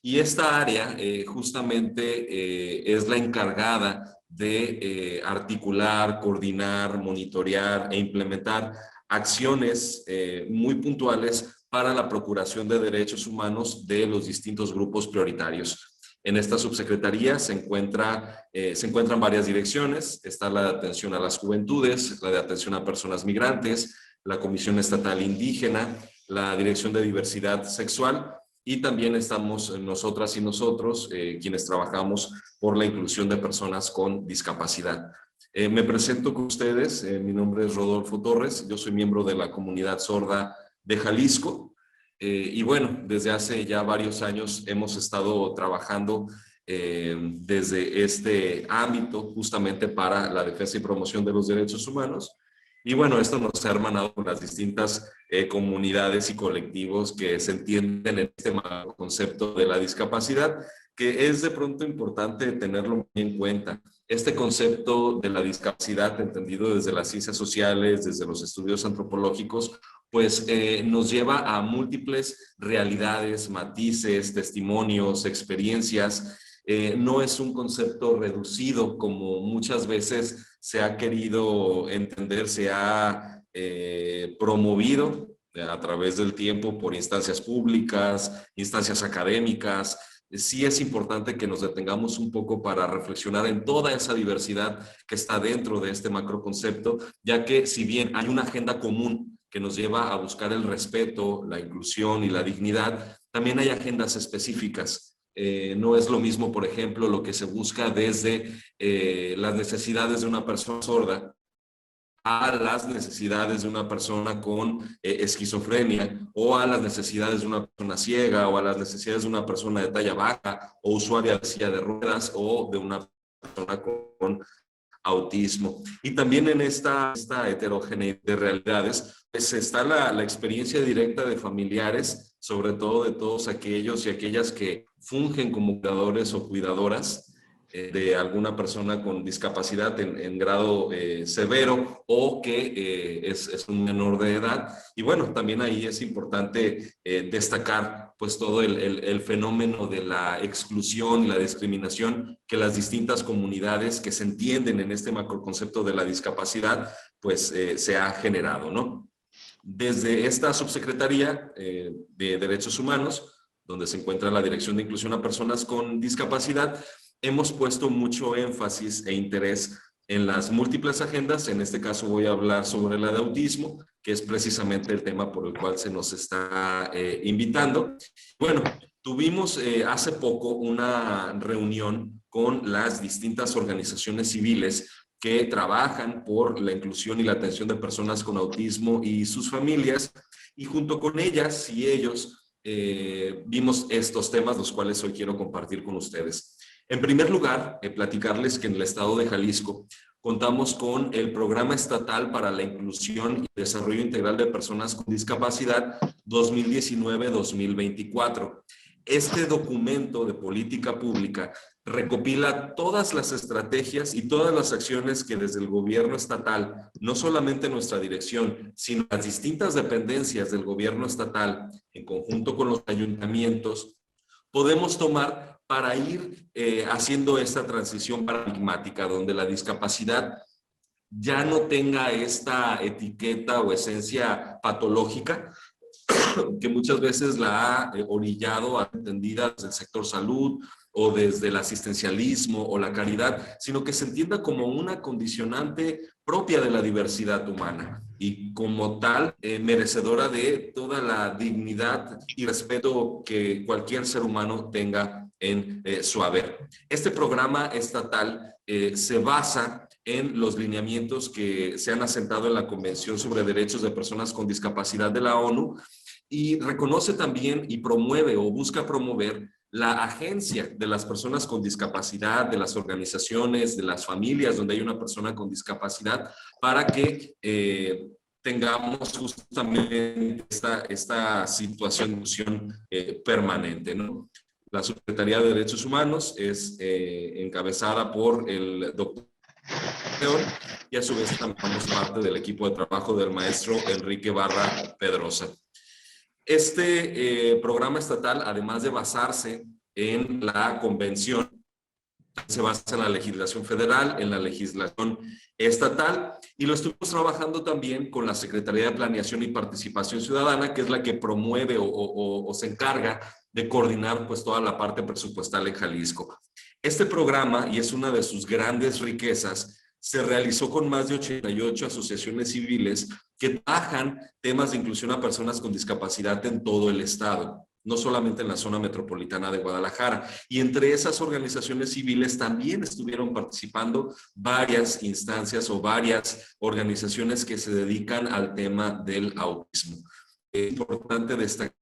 y esta área justamente es la encargada de articular, coordinar, monitorear e implementar acciones muy puntuales para la procuración de derechos humanos de los distintos grupos prioritarios. En esta subsecretaría se encuentran varias direcciones. Está la de atención a las juventudes, la de atención a personas migrantes, la Comisión Estatal Indígena, la Dirección de Diversidad Sexual, y también estamos nosotras y nosotros quienes trabajamos por la inclusión de personas con discapacidad. Me presento con ustedes. Mi nombre es Rodolfo Torres. Yo soy miembro de la comunidad sorda de Jalisco. Y bueno, desde hace ya varios años hemos estado trabajando desde este ámbito justamente para la defensa y promoción de los derechos humanos. Y bueno, esto nos ha hermanado con las distintas comunidades y colectivos que se entienden en este concepto de la discapacidad, que es de pronto importante tenerlo muy en cuenta. Este concepto de la discapacidad, entendido desde las ciencias sociales, desde los estudios antropológicos, pues nos lleva a múltiples realidades, matices, testimonios, experiencias. No es un concepto reducido como muchas veces se ha querido entender, se ha promovido a través del tiempo por instancias públicas, instancias académicas. Sí es importante que nos detengamos un poco para reflexionar en toda esa diversidad que está dentro de este macroconcepto, ya que si bien hay una agenda común que nos lleva a buscar el respeto, la inclusión y la dignidad, también hay agendas específicas. No es lo mismo, por ejemplo, lo que se busca desde las necesidades de una persona sorda a las necesidades de una persona con esquizofrenia, o a las necesidades de una persona ciega, o a las necesidades de una persona de talla baja, o usuaria de silla de ruedas, o de una persona con autismo. Y también en esta heterogeneidad de realidades, pues está la experiencia directa de familiares, sobre todo de todos aquellos y aquellas que fungen como cuidadores o cuidadoras de alguna persona con discapacidad en grado severo, o que es un menor de edad. Y bueno, también ahí es importante destacar pues todo el fenómeno de la exclusión y la discriminación que las distintas comunidades que se entienden en este macroconcepto de la discapacidad pues se ha generado, ¿no? Desde esta subsecretaría de Derechos Humanos, donde se encuentra la Dirección de Inclusión a Personas con Discapacidad, hemos puesto mucho énfasis e interés en las múltiples agendas. En este caso voy a hablar sobre la de autismo, que es precisamente el tema por el cual se nos está invitando. Bueno, tuvimos hace poco una reunión con las distintas organizaciones civiles que trabajan por la inclusión y la atención de personas con autismo y sus familias, Y junto con ellas y ellos vimos estos temas, los cuales hoy quiero compartir con ustedes. En primer lugar, platicarles que en el estado de Jalisco contamos con el Programa Estatal para la Inclusión y Desarrollo Integral de Personas con Discapacidad 2019-2024. Este documento de política pública recopila todas las estrategias y todas las acciones que desde el gobierno estatal, no solamente nuestra dirección, sino las distintas dependencias del gobierno estatal, en conjunto con los ayuntamientos, podemos tomar para ir haciendo esta transición paradigmática, donde la discapacidad ya no tenga esta etiqueta o esencia patológica, que muchas veces la ha orillado a entendida desde el sector salud o desde el asistencialismo o la caridad, sino que se entienda como una condicionante propia de la diversidad humana y como tal merecedora de toda la dignidad y respeto que cualquier ser humano tenga en su haber. Este programa estatal se basa en los lineamientos que se han asentado en la Convención sobre Derechos de Personas con Discapacidad de la ONU, y reconoce también y promueve o busca promover la agencia de las personas con discapacidad, de las organizaciones, de las familias donde hay una persona con discapacidad, para que tengamos justamente esta situación permanente, ¿no? La Secretaría de Derechos Humanos es encabezada por el doctor y a su vez también somos parte del equipo de trabajo del maestro Enrique Barra Pedrosa. Este programa estatal, además de basarse en la convención, se basa en la legislación federal, en la legislación estatal, y lo estuvimos trabajando también con la Secretaría de Planeación y Participación Ciudadana, que es la que promueve o se encarga de coordinar pues toda la parte presupuestal en Jalisco. Este programa, y es una de sus grandes riquezas, se realizó con más de 88 asociaciones civiles que trabajan temas de inclusión a personas con discapacidad en todo el estado, no solamente en la zona metropolitana de Guadalajara. Y entre esas organizaciones civiles también estuvieron participando varias instancias o varias organizaciones que se dedican al tema del autismo. Es importante destacar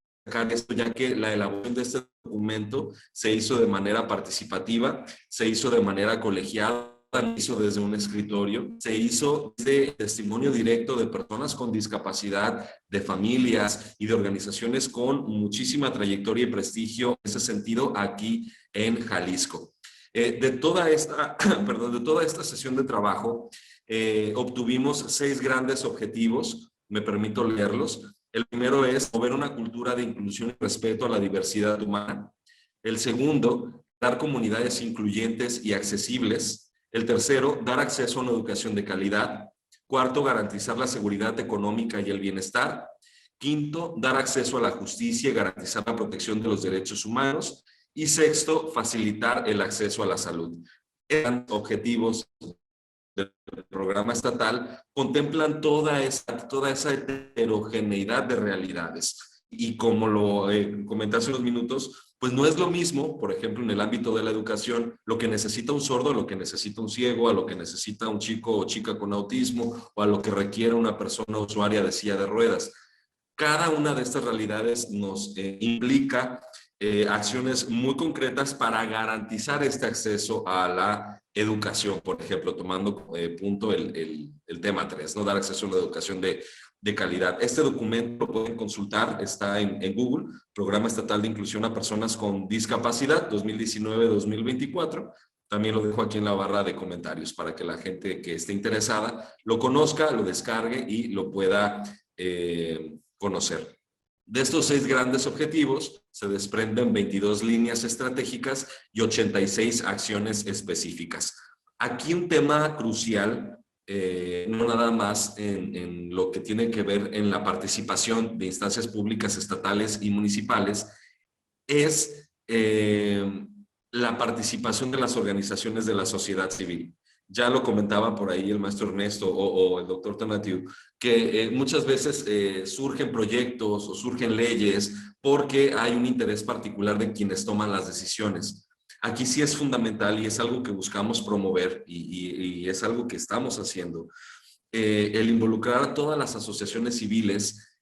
esto, ya que la elaboración de este documento se hizo de manera participativa, se hizo de manera colegiada, se hizo desde un escritorio, se hizo de testimonio directo de personas con discapacidad, de familias y de organizaciones con muchísima trayectoria y prestigio en ese sentido aquí en Jalisco. De toda esta sesión de trabajo obtuvimos 6 grandes objetivos, me permito leerlos. El primero es mover una cultura de inclusión y respeto a la diversidad humana. El segundo, dar comunidades incluyentes y accesibles. El tercero, dar acceso a una educación de calidad. Cuarto, garantizar la seguridad económica y el bienestar. Quinto, dar acceso a la justicia y garantizar la protección de los derechos humanos. Y sexto, facilitar el acceso a la salud. Estos objetivos del programa estatal contemplan toda esa heterogeneidad de realidades. Y como lo comenté hace unos minutos, pues no es lo mismo, por ejemplo, en el ámbito de la educación, lo que necesita un sordo, lo que necesita un ciego, a lo que necesita un chico o chica con autismo, o a lo que requiere una persona usuaria de silla de ruedas. Cada una de estas realidades nos implica acciones muy concretas para garantizar este acceso a la educación, por ejemplo, tomando punto el tema 3, ¿no? Dar acceso a una educación de calidad. Este documento lo pueden consultar, está en Google, Programa Estatal de Inclusión a Personas con Discapacidad 2019-2024. También lo dejo aquí en la barra de comentarios para que la gente que esté interesada lo conozca, lo descargue y lo pueda conocer. De estos 6 grandes objetivos se desprenden 22 líneas estratégicas y 86 acciones específicas. Aquí un tema crucial, no nada más en lo que tiene que ver en la participación de instancias públicas estatales y municipales, es la participación de las organizaciones de la sociedad civil. Ya lo comentaba por ahí el maestro Ernesto o el doctor Tonatiuh, que muchas veces surgen proyectos o surgen leyes porque hay un interés particular de quienes toman las decisiones. Aquí sí es fundamental y es algo que buscamos promover y es algo que estamos haciendo, el involucrar a todas las asociaciones civiles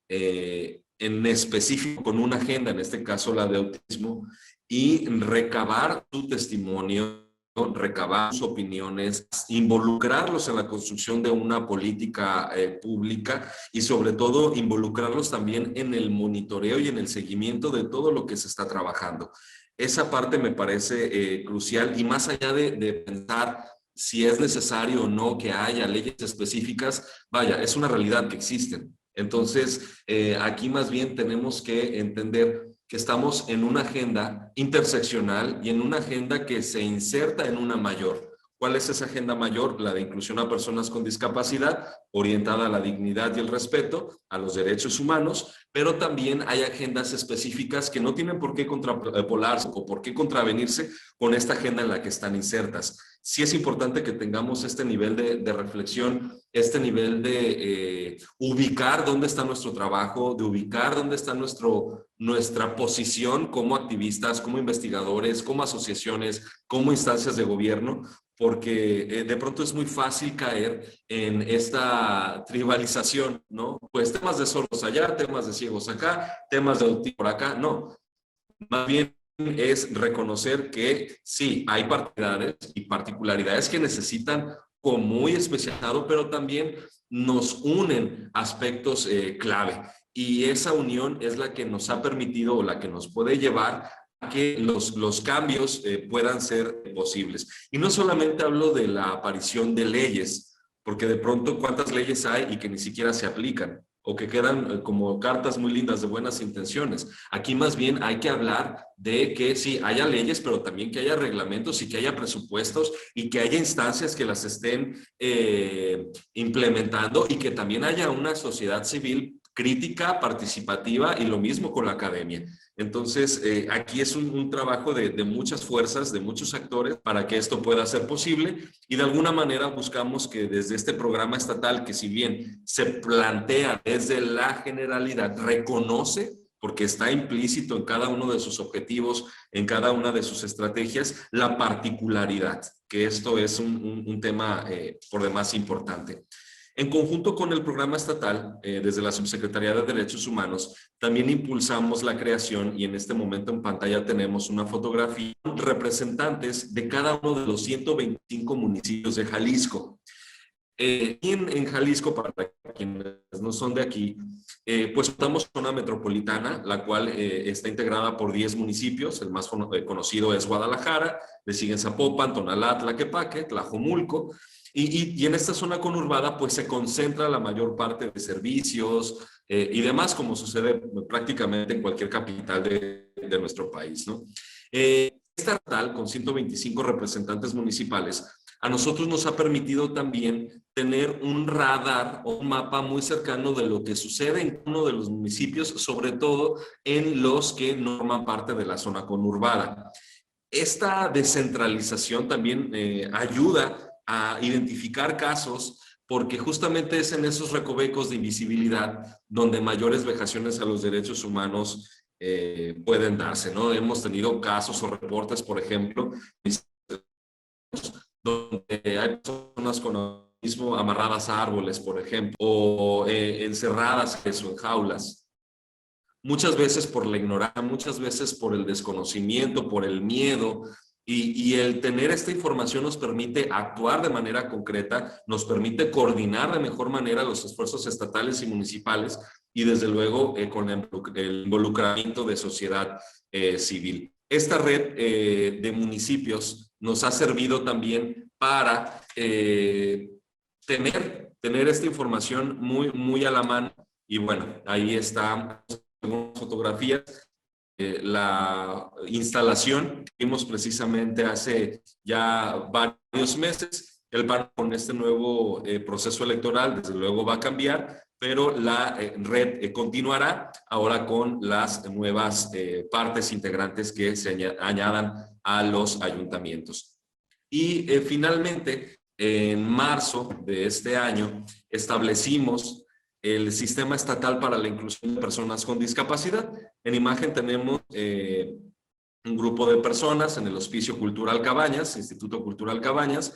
en específico con una agenda, en este caso la de autismo, y recabar su testimonio, recabar sus opiniones, involucrarlos en la construcción de una política pública y sobre todo involucrarlos también en el monitoreo y en el seguimiento de todo lo que se está trabajando. Esa parte me parece crucial, y más allá de pensar si es necesario o no que haya leyes específicas, vaya, es una realidad que existen. Entonces, aquí más bien tenemos que entender que estamos en una agenda interseccional y en una agenda que se inserta en una mayor. ¿Cuál es esa agenda mayor? La de inclusión a personas con discapacidad, orientada a la dignidad y el respeto, a los derechos humanos, pero también hay agendas específicas que no tienen por qué contrapolarse o por qué contravenirse con esta agenda en la que están insertas. Sí es importante que tengamos este nivel de reflexión, este nivel de ubicar dónde está nuestro trabajo, de ubicar dónde está nuestra posición como activistas, como investigadores, como asociaciones, como instancias de gobierno, porque de pronto es muy fácil caer en esta tribalización, ¿no? Pues temas de sordos allá, temas de ciegos acá, temas de autismo por acá, no. Más bien es reconocer que sí, hay particularidades que necesitan como muy especializado, pero también nos unen aspectos clave. Y esa unión es la que nos ha permitido o la que nos puede llevar a que los cambios puedan ser posibles. Y no solamente hablo de la aparición de leyes, porque de pronto cuántas leyes hay y que ni siquiera se aplican, o que quedan como cartas muy lindas de buenas intenciones. Aquí más bien hay que hablar de que sí, haya leyes, pero también que haya reglamentos y que haya presupuestos y que haya instancias que las estén implementando, y que también haya una sociedad civil crítica, participativa, y lo mismo con la academia. Entonces, aquí es un trabajo de muchas fuerzas, de muchos actores, para que esto pueda ser posible, y de alguna manera buscamos que desde este programa estatal, que si bien se plantea desde la generalidad, reconoce, porque está implícito en cada uno de sus objetivos, en cada una de sus estrategias, la particularidad, que esto es un tema por demás importante. En conjunto con el programa estatal, desde la Subsecretaría de Derechos Humanos, también impulsamos la creación, y en este momento en pantalla tenemos una fotografía, representantes de cada uno de los 125 municipios de Jalisco. En Jalisco, para quienes no son de aquí, pues contamos con una metropolitana, la cual está integrada por 10 municipios. El más conocido es Guadalajara, le siguen Zapopan, Tonalá, Tlaquepaque, Tlajomulco, y en esta zona conurbada pues se concentra la mayor parte de servicios y demás, como sucede prácticamente en cualquier capital de nuestro país, ¿no? Esta estatal, con 125 representantes municipales, a nosotros nos ha permitido también tener un radar o un mapa muy cercano de lo que sucede en uno de los municipios, sobre todo en los que no forman parte de la zona conurbada. Esta descentralización también ayuda a identificar casos, porque justamente es en esos recovecos de invisibilidad donde mayores vejaciones a los derechos humanos pueden darse, ¿no? Hemos tenido casos o reportes, por ejemplo, donde hay personas con autismo amarradas a árboles, por ejemplo, o encerradas en jaulas. Muchas veces por la ignorancia, muchas veces por el desconocimiento, por el miedo, y el tener esta información nos permite actuar de manera concreta, nos permite coordinar de mejor manera los esfuerzos estatales y municipales, y desde luego con el involucramiento de sociedad civil. Esta red de municipios nos ha servido también para tener esta información muy a la mano, y bueno, ahí están algunas fotografías. La instalación que vimos precisamente hace ya varios meses. El PAN con este nuevo proceso electoral desde luego va a cambiar, pero la red continuará ahora con las nuevas partes integrantes que se añadan a los ayuntamientos. Y finalmente, en marzo de este año, establecimos el Sistema Estatal para la Inclusión de Personas con Discapacidad. En imagen tenemos un grupo de personas en el Hospicio Cultural Cabañas, Instituto Cultural Cabañas,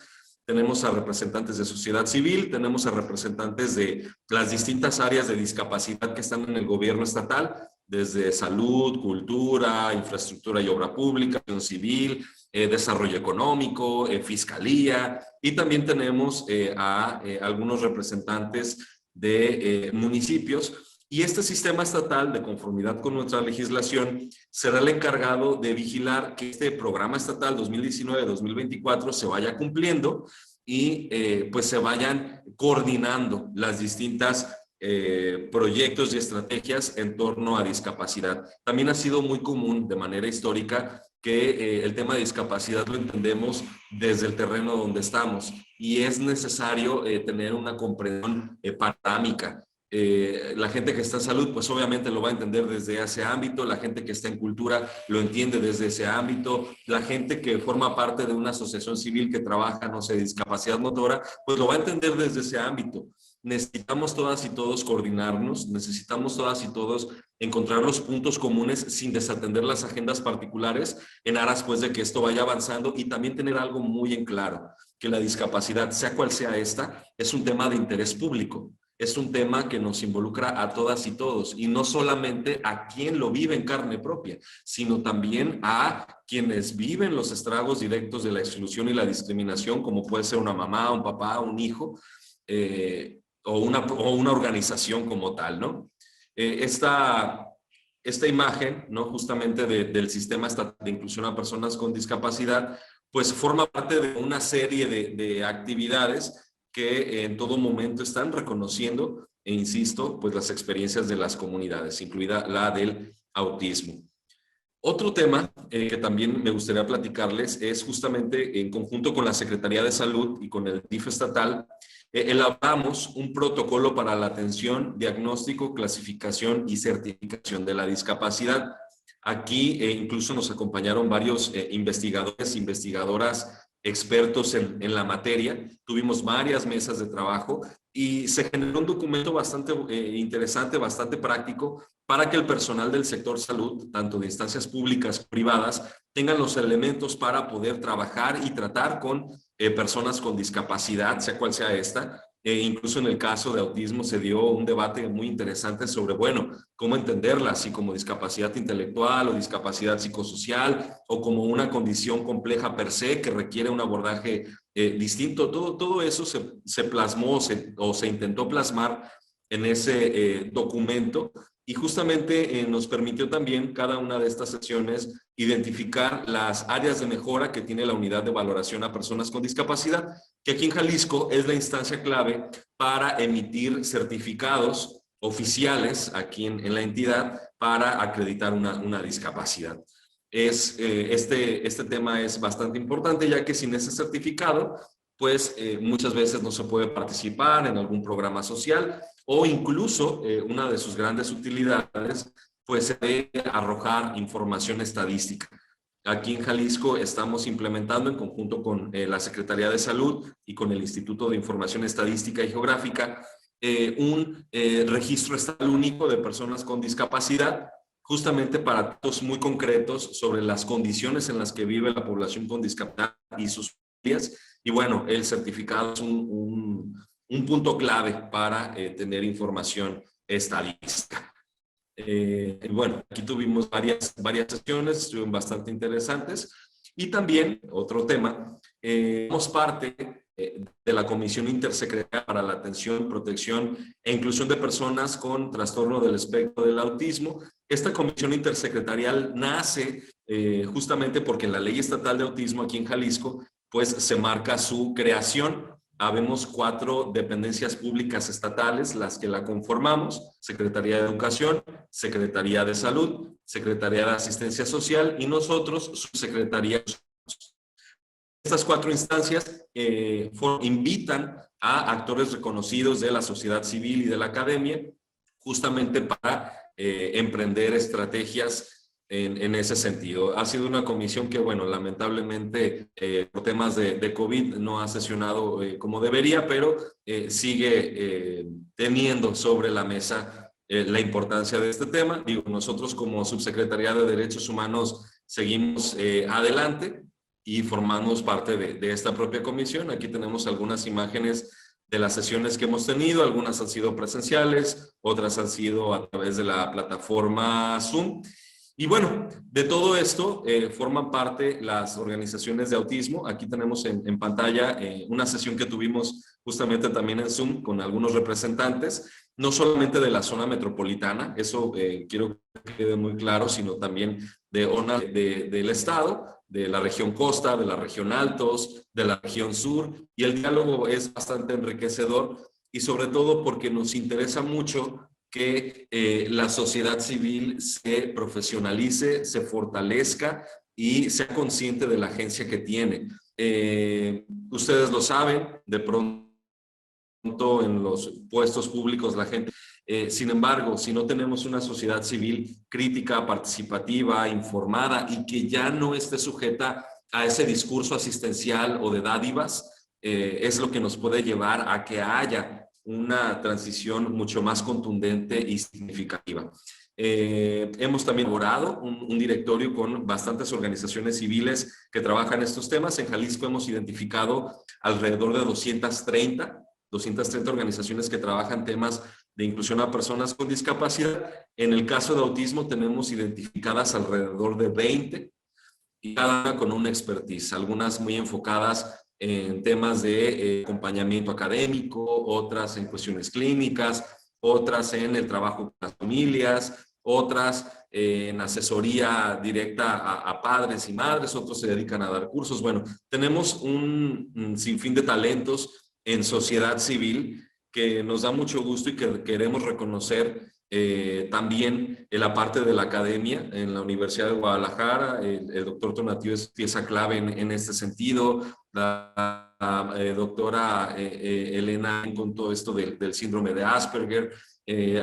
tenemos a representantes de sociedad civil, tenemos a representantes de las distintas áreas de discapacidad que están en el gobierno estatal, desde salud, cultura, infraestructura y obra pública, civil, desarrollo económico, fiscalía, y también tenemos a algunos representantes de municipios. Y este sistema estatal, de conformidad con nuestra legislación, será el encargado de vigilar que este programa estatal 2019-2024 se vaya cumpliendo y pues se vayan coordinando las distintas proyectos y estrategias en torno a discapacidad. También ha sido muy común de manera histórica que el tema de discapacidad lo entendemos desde el terreno donde estamos y es necesario tener una comprensión panorámica. La gente que está en salud, pues obviamente lo va a entender desde ese ámbito, la gente que está en cultura lo entiende desde ese ámbito, la gente que forma parte de una asociación civil que trabaja, no sé, discapacidad motora, pues lo va a entender desde ese ámbito. Necesitamos todas y todos coordinarnos, necesitamos todas y todos encontrar los puntos comunes sin desatender las agendas particulares en aras pues de que esto vaya avanzando y también tener algo muy en claro, que la discapacidad, sea cual sea esta, es un tema de interés público. Es un tema que nos involucra a todas y todos, y no solamente a quien lo vive en carne propia, sino también a quienes viven los estragos directos de la exclusión y la discriminación, como puede ser una mamá, un papá, un hijo, o una organización como tal, ¿no? Esta imagen, ¿no? Justamente del sistema estatal de inclusión a personas con discapacidad, pues forma parte de una serie de actividades que en todo momento están reconociendo, e insisto, pues las experiencias de las comunidades, incluida la del autismo. Otro tema que también me gustaría platicarles es justamente en conjunto con la Secretaría de Salud y con el DIF estatal, elaboramos un protocolo para la atención, diagnóstico, clasificación y certificación de la discapacidad. Aquí incluso nos acompañaron varios investigadores, investigadoras, expertos en la materia. Tuvimos varias mesas de trabajo y se generó un documento bastante interesante, bastante práctico para que el personal del sector salud, tanto de instancias públicas, privadas, tengan los elementos para poder trabajar y tratar con personas con discapacidad, sea cual sea esta. Incluso en el caso de autismo se dio un debate muy interesante sobre, bueno, cómo entenderla, si como discapacidad intelectual o discapacidad psicosocial o como una condición compleja per se que requiere un abordaje distinto. Todo eso se plasmó o se intentó plasmar en ese documento y justamente nos permitió también cada una de estas sesiones identificar las áreas de mejora que tiene la unidad de valoración a personas con discapacidad, que aquí en Jalisco es la instancia clave para emitir certificados oficiales aquí en la entidad para acreditar una discapacidad. Este tema es bastante importante, ya que sin ese certificado, pues muchas veces no se puede participar en algún programa social o incluso una de sus grandes utilidades, pues se debe arrojar información estadística. Aquí en Jalisco estamos implementando en conjunto con la Secretaría de Salud y con el Instituto de Información Estadística y Geográfica un registro estatal único de personas con discapacidad, justamente para datos muy concretos sobre las condiciones en las que vive la población con discapacidad y sus familias. Y bueno, el certificado es un punto clave para tener información estadística. Bueno, aquí tuvimos varias sesiones, estuvieron bastante interesantes. Y también, otro tema, somos parte de la Comisión Intersecretarial para la Atención, Protección e Inclusión de Personas con Trastorno del Espectro del Autismo. Esta Comisión Intersecretarial nace justamente porque en la Ley Estatal de Autismo aquí en Jalisco, pues se marca su creación. Habemos 4 dependencias públicas estatales, las que la conformamos: Secretaría de Educación, Secretaría de Salud, Secretaría de Asistencia Social y nosotros, Subsecretaría. Estas 4 instancias invitan a actores reconocidos de la sociedad civil y de la academia justamente para emprender estrategias en ese sentido. Ha sido una comisión que, bueno, lamentablemente por temas de COVID no ha sesionado como debería, pero sigue teniendo sobre la mesa la importancia de este tema. Digo, nosotros como Subsecretaría de Derechos Humanos seguimos adelante y formamos parte de esta propia comisión. Aquí tenemos algunas imágenes de las sesiones que hemos tenido, algunas han sido presenciales, otras han sido a través de la plataforma Zoom. Y bueno, de todo esto forman parte las organizaciones de autismo. Aquí tenemos en pantalla una sesión que tuvimos justamente también en Zoom con algunos representantes, no solamente de la zona metropolitana, eso quiero que quede muy claro, sino también del estado, de la región costa, de la región altos, de la región sur, y el diálogo es bastante enriquecedor y sobre todo porque nos interesa mucho que la sociedad civil se profesionalice, se fortalezca y sea consciente de la agencia que tiene. Ustedes lo saben, de pronto en los puestos públicos la gente... sin embargo, si no tenemos una sociedad civil crítica, participativa, informada y que ya no esté sujeta a ese discurso asistencial o de dádivas, es lo que nos puede llevar a que haya una transición mucho más contundente y significativa. Hemos también elaborado un directorio con bastantes organizaciones civiles que trabajan estos temas. En Jalisco hemos identificado alrededor de 230 organizaciones que trabajan temas de inclusión a personas con discapacidad. En el caso de autismo tenemos identificadas alrededor de 20 y cada una con una expertise, algunas muy enfocadas en temas de acompañamiento académico, otras en cuestiones clínicas, otras en el trabajo con las familias, otras en asesoría directa a padres y madres, otros se dedican a dar cursos. Bueno, tenemos un sinfín de talentos en sociedad civil que nos da mucho gusto y que queremos reconocer también en la parte de la academia. En la Universidad de Guadalajara, el doctor Tonatiuh es pieza clave en este sentido. La doctora Elena con todo esto del síndrome de Asperger.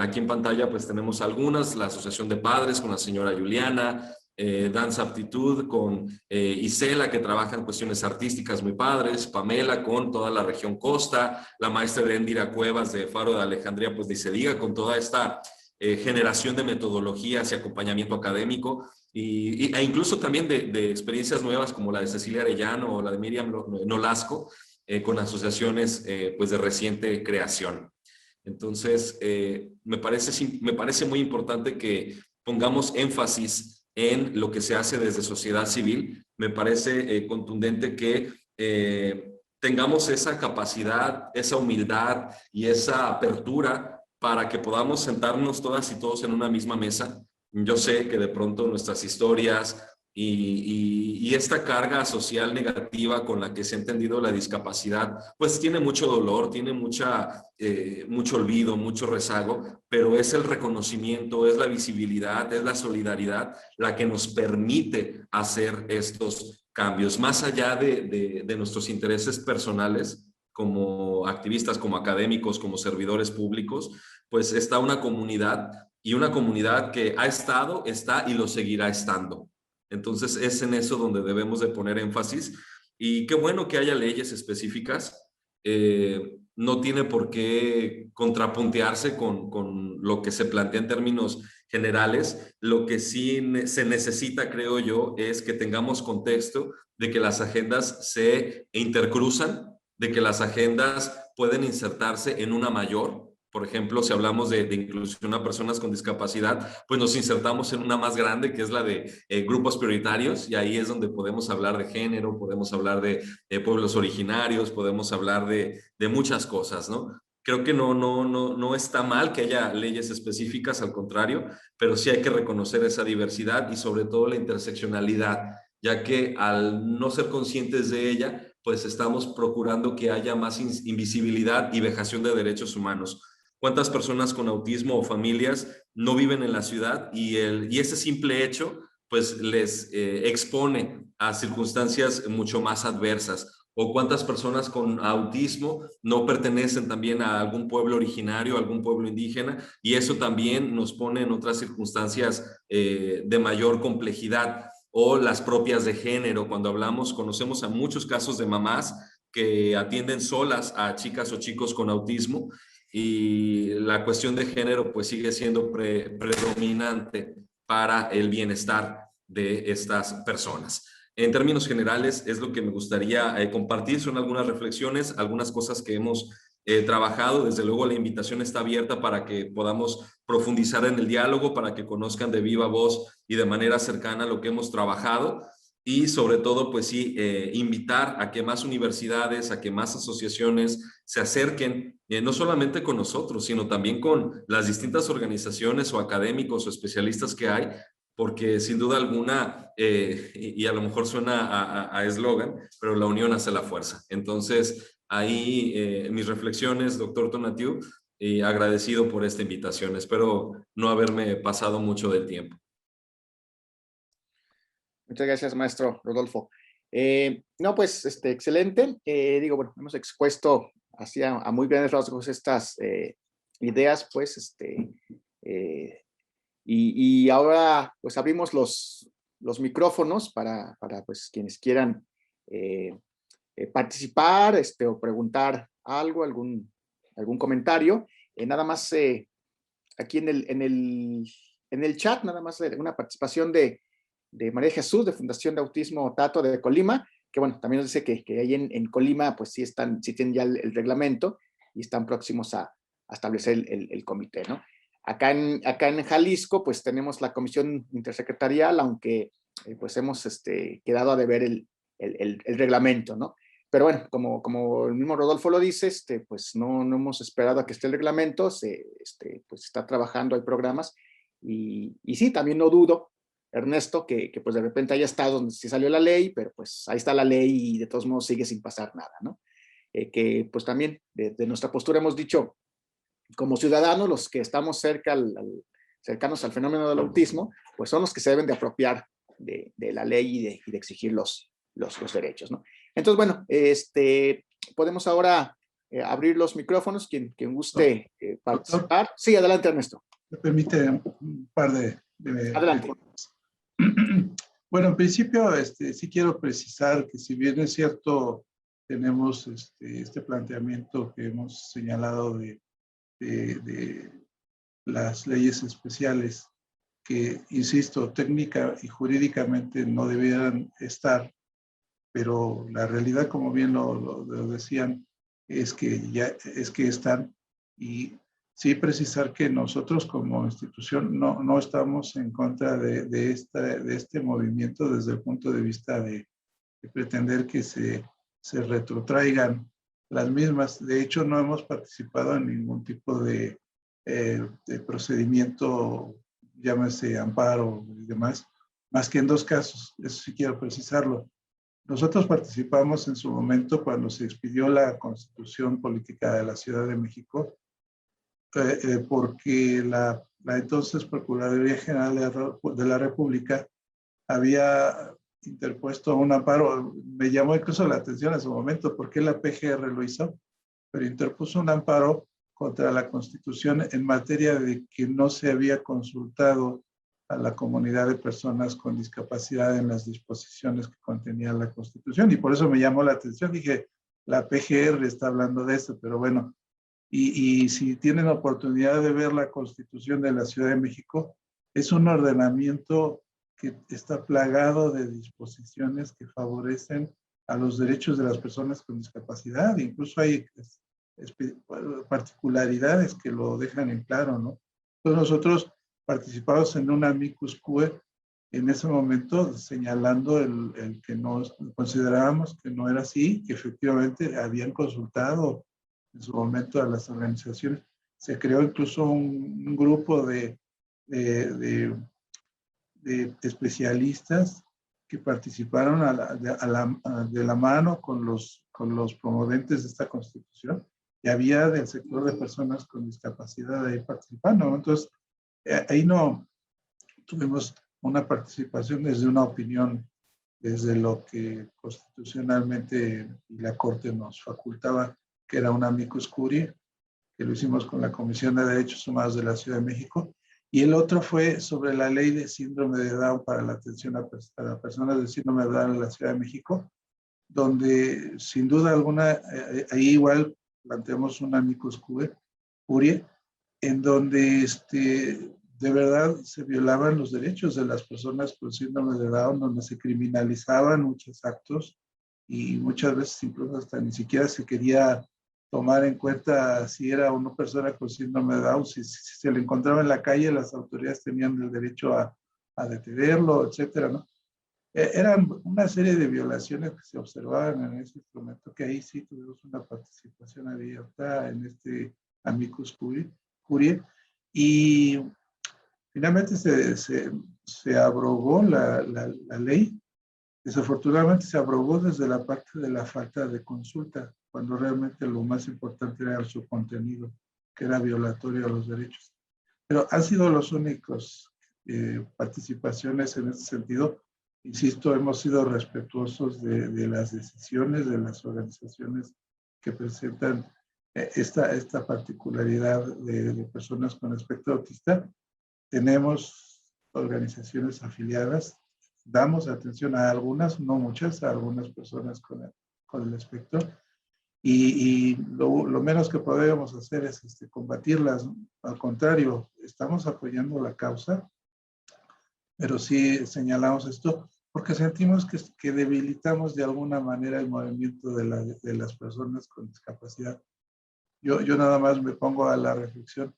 Aquí en pantalla pues tenemos algunas, la Asociación de Padres con la señora Juliana, Danza Aptitud con Isela, que trabaja en cuestiones artísticas muy padres, Pamela con toda la región costa, la maestra Erendira Cuevas de Faro de Alejandría, pues ni se diga, con toda esta generación de metodologías y acompañamiento académico, e incluso también de experiencias nuevas como la de Cecilia Arellano o la de Miriam Nolasco, con asociaciones pues de reciente creación. Entonces, me parece muy importante que pongamos énfasis en lo que se hace desde sociedad civil. Me parece contundente que tengamos esa capacidad, esa humildad y esa apertura para que podamos sentarnos todas y todos en una misma mesa. Yo sé que de pronto nuestras historias y esta carga social negativa con la que se ha entendido la discapacidad, pues tiene mucho dolor, tiene mucho olvido, mucho rezago, pero es el reconocimiento, es la visibilidad, es la solidaridad la que nos permite hacer estos cambios, más allá de nuestros intereses personales como activistas, como académicos, como servidores públicos, pues está una comunidad y una comunidad que ha estado, está y lo seguirá estando. Entonces es en eso donde debemos de poner énfasis y qué bueno que haya leyes específicas. No tiene por qué contrapuntearse con lo que se plantea en términos generales. Lo que sí se necesita, creo yo, es que tengamos contexto de que las agendas se intercruzan, de que las agendas pueden insertarse en una mayor. Por ejemplo, si hablamos de inclusión a personas con discapacidad, pues nos insertamos en una más grande, que es la de grupos prioritarios, y ahí es donde podemos hablar de género, podemos hablar de pueblos originarios, podemos hablar de muchas cosas, ¿no? Creo que no está mal que haya leyes específicas, al contrario, pero sí hay que reconocer esa diversidad y sobre todo la interseccionalidad, ya que al no ser conscientes de ella, pues estamos procurando que haya más invisibilidad y vejación de derechos humanos. ¿Cuántas personas con autismo o familias no viven en la ciudad y ese simple hecho pues les expone a circunstancias mucho más adversas? ¿O cuántas personas con autismo no pertenecen también a algún pueblo originario, a algún pueblo indígena? Y eso también nos pone en otras circunstancias de mayor complejidad. O las propias de género, cuando conocemos a muchos casos de mamás que atienden solas a chicas o chicos con autismo, y la cuestión de género pues sigue siendo predominante para el bienestar de estas personas. En términos generales, es lo que me gustaría compartir. Son algunas reflexiones, algunas cosas que hemos trabajado. Desde luego, la invitación está abierta para que podamos profundizar en el diálogo, para que conozcan de viva voz y de manera cercana lo que hemos trabajado. Y sobre todo, pues sí, invitar a que más universidades, a que más asociaciones se acerquen, no solamente con nosotros, sino también con las distintas organizaciones o académicos o especialistas que hay, porque sin duda alguna, y a lo mejor suena a eslogan, pero la unión hace la fuerza. Entonces, ahí mis reflexiones, doctor Tonatiuh, y agradecido por esta invitación. Espero no haberme pasado mucho del tiempo. Muchas gracias, maestro Rodolfo. No, pues, excelente. Digo, bueno, hemos expuesto así a muy grandes rasgos estas ideas, pues, y ahora, pues, abrimos los micrófonos para pues, quienes quieran participar, o preguntar algo, algún comentario. Nada más aquí en el chat, nada más una participación de María Jesús, de Fundación de Autismo Tato de Colima, que bueno, también nos dice que ahí en Colima pues sí tienen ya el reglamento y están próximos a establecer el comité, ¿no? Acá en Jalisco pues tenemos la comisión intersecretarial, aunque pues hemos quedado a deber el reglamento, ¿no? Pero bueno, como el mismo Rodolfo lo dice, pues no hemos esperado a que esté el reglamento, pues está trabajando, hay programas, y sí, también no dudo, Ernesto, que pues de repente haya estado donde sí salió la ley, pero pues ahí está la ley y de todos modos sigue sin pasar nada, ¿no? Que pues también de nuestra postura hemos dicho, como ciudadanos, los que estamos cercanos al fenómeno del autismo, pues son los que se deben de apropiar de la ley y de exigir los derechos, ¿no? Entonces, bueno, podemos ahora abrir los micrófonos, quien guste participar. Sí, adelante, Ernesto. ¿Me permite un par de adelante. Bueno, en principio, sí quiero precisar que si bien es cierto, tenemos este planteamiento que hemos señalado de las leyes especiales que, insisto, técnica y jurídicamente no debieran estar, pero la realidad, como bien lo decían, es que están. Y sí precisar que nosotros como institución no estamos en contra de este movimiento desde el punto de vista de pretender que se retrotraigan las mismas. De hecho, no hemos participado en ningún tipo de procedimiento, llámese amparo y demás, más que en 2 casos. Eso sí quiero precisarlo. Nosotros participamos en su momento cuando se expidió la Constitución Política de la Ciudad de México, porque la entonces Procuraduría General de la República había interpuesto un amparo. Me llamó incluso la atención en su momento por qué la PGR lo hizo, pero interpuso un amparo contra la Constitución en materia de que no se había consultado a la comunidad de personas con discapacidad en las disposiciones que contenía la Constitución, y por eso me llamó la atención. Dije, la PGR está hablando de esto, pero bueno, y si tienen oportunidad de ver la Constitución de la Ciudad de México, es un ordenamiento que está plagado de disposiciones que favorecen a los derechos de las personas con discapacidad. Incluso hay particularidades que lo dejan en claro, ¿no? Entonces nosotros participamos en un amicus curiae en ese momento, señalando el que nos considerábamos que no era así, que efectivamente habían consultado en su momento a las organizaciones. Se creó incluso un grupo de especialistas que participaron de la mano con los promoventes de esta Constitución, y había del sector de personas con discapacidad ahí participando, ¿no? Entonces, ahí no tuvimos una participación desde una opinión, desde lo que constitucionalmente la Corte nos facultaba, que era un amicus curiae, que lo hicimos con la Comisión de Derechos Humanos de la Ciudad de México, y el otro fue sobre la ley de síndrome de Down para la atención a personas de síndrome de Down en la Ciudad de México, donde sin duda alguna, ahí igual planteamos un amicus curiae, en donde de verdad se violaban los derechos de las personas con síndrome de Down, donde se criminalizaban muchos actos y muchas veces incluso hasta ni siquiera se quería tomar en cuenta si era una persona con síndrome de Down. Si se le encontraba en la calle, las autoridades tenían el derecho a detenerlo, etcétera, ¿no? Eran una serie de violaciones que se observaban en ese instrumento, que ahí sí tuvimos una participación abierta en este amicus curiae, y finalmente se abrogó la ley. Desafortunadamente se abrogó desde la parte de la falta de consulta, cuando realmente lo más importante era su contenido, que era violatorio a los derechos. Pero han sido los únicos participaciones en este sentido. Insisto, hemos sido respetuosos de las decisiones de las organizaciones que presentan esta particularidad de personas con espectro autista. Tenemos organizaciones afiliadas, damos atención a algunas, no muchas, a algunas personas con el espectro, y lo menos que podemos hacer es combatirlas, ¿no? Al contrario, estamos apoyando la causa, pero sí señalamos esto porque sentimos que debilitamos de alguna manera el movimiento de las personas con discapacidad. Yo nada más me pongo a la reflexión.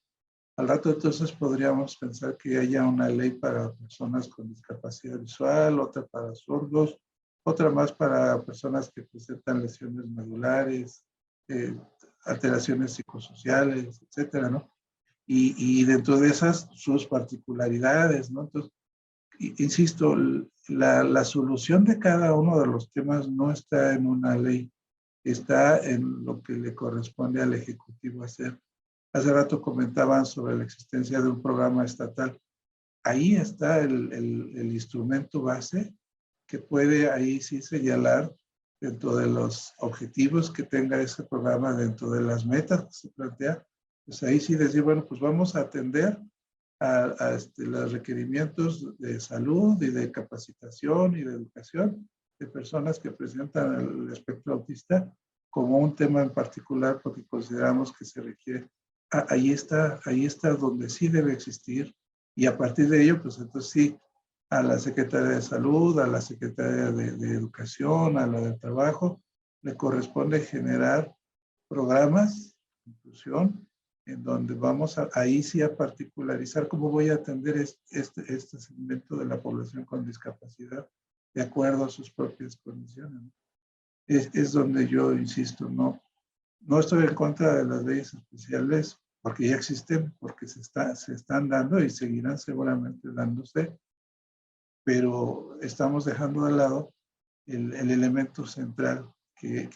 Al rato entonces podríamos pensar que haya una ley para personas con discapacidad visual, otra para sordos, otra más para personas que presentan lesiones medulares, alteraciones psicosociales, etcétera, ¿no? Y dentro de esas, sus particularidades, ¿no? Entonces, insisto, la solución de cada uno de los temas no está en una ley, está en lo que le corresponde al Ejecutivo hacer. Hace rato comentaban sobre la existencia de un programa estatal. Ahí está el instrumento base que puede ahí sí señalar dentro de los objetivos que tenga ese programa, dentro de las metas que se plantea, pues ahí sí decir, bueno, pues vamos a atender a los requerimientos de salud y de capacitación y de educación de personas que presentan el espectro autista como un tema en particular porque consideramos que se requiere. Ahí está donde sí debe existir, y a partir de ello, pues entonces sí, a la Secretaría de Salud, a la Secretaría de Educación, a la de Trabajo, le corresponde generar programas de inclusión en donde vamos ahí sí a particularizar cómo voy a atender este segmento de la población con discapacidad de acuerdo a sus propias condiciones. Es donde yo insisto, no estoy en contra de las leyes especiales porque ya existen, porque se están dando y seguirán seguramente dándose, pero estamos dejando de lado el elemento central que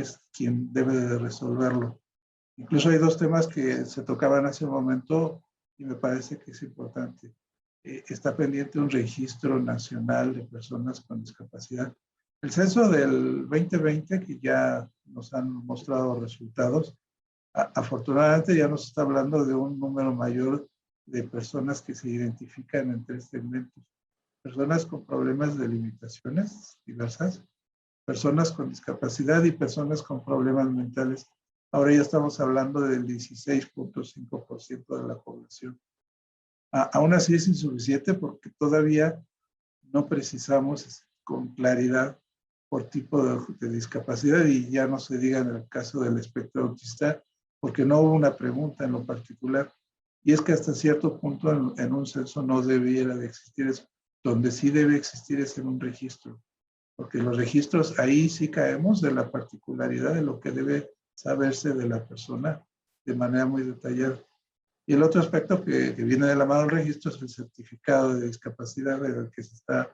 es quien debe de resolverlo. Incluso hay dos temas que se tocaban hace un momento y me parece que es importante. Está pendiente un registro nacional de personas con discapacidad. El censo del 2020, que ya nos han mostrado resultados, afortunadamente ya nos está hablando de un número mayor de personas que se identifican en tres segmentos. Personas con problemas de limitaciones diversas, personas con discapacidad y personas con problemas mentales. Ahora ya estamos hablando del 16.5% de la población. Aún así es insuficiente porque todavía no precisamos con claridad por tipo de discapacidad, y ya no se diga en el caso del espectro autista, porque no hubo una pregunta en lo particular. Y es que hasta cierto punto en un censo no debiera de existir eso. Donde sí debe existir es en un registro, porque los registros ahí sí caemos de la particularidad de lo que debe saberse de la persona de manera muy detallada. Y el otro aspecto que viene de la mano del registro es el certificado de discapacidad en el que se está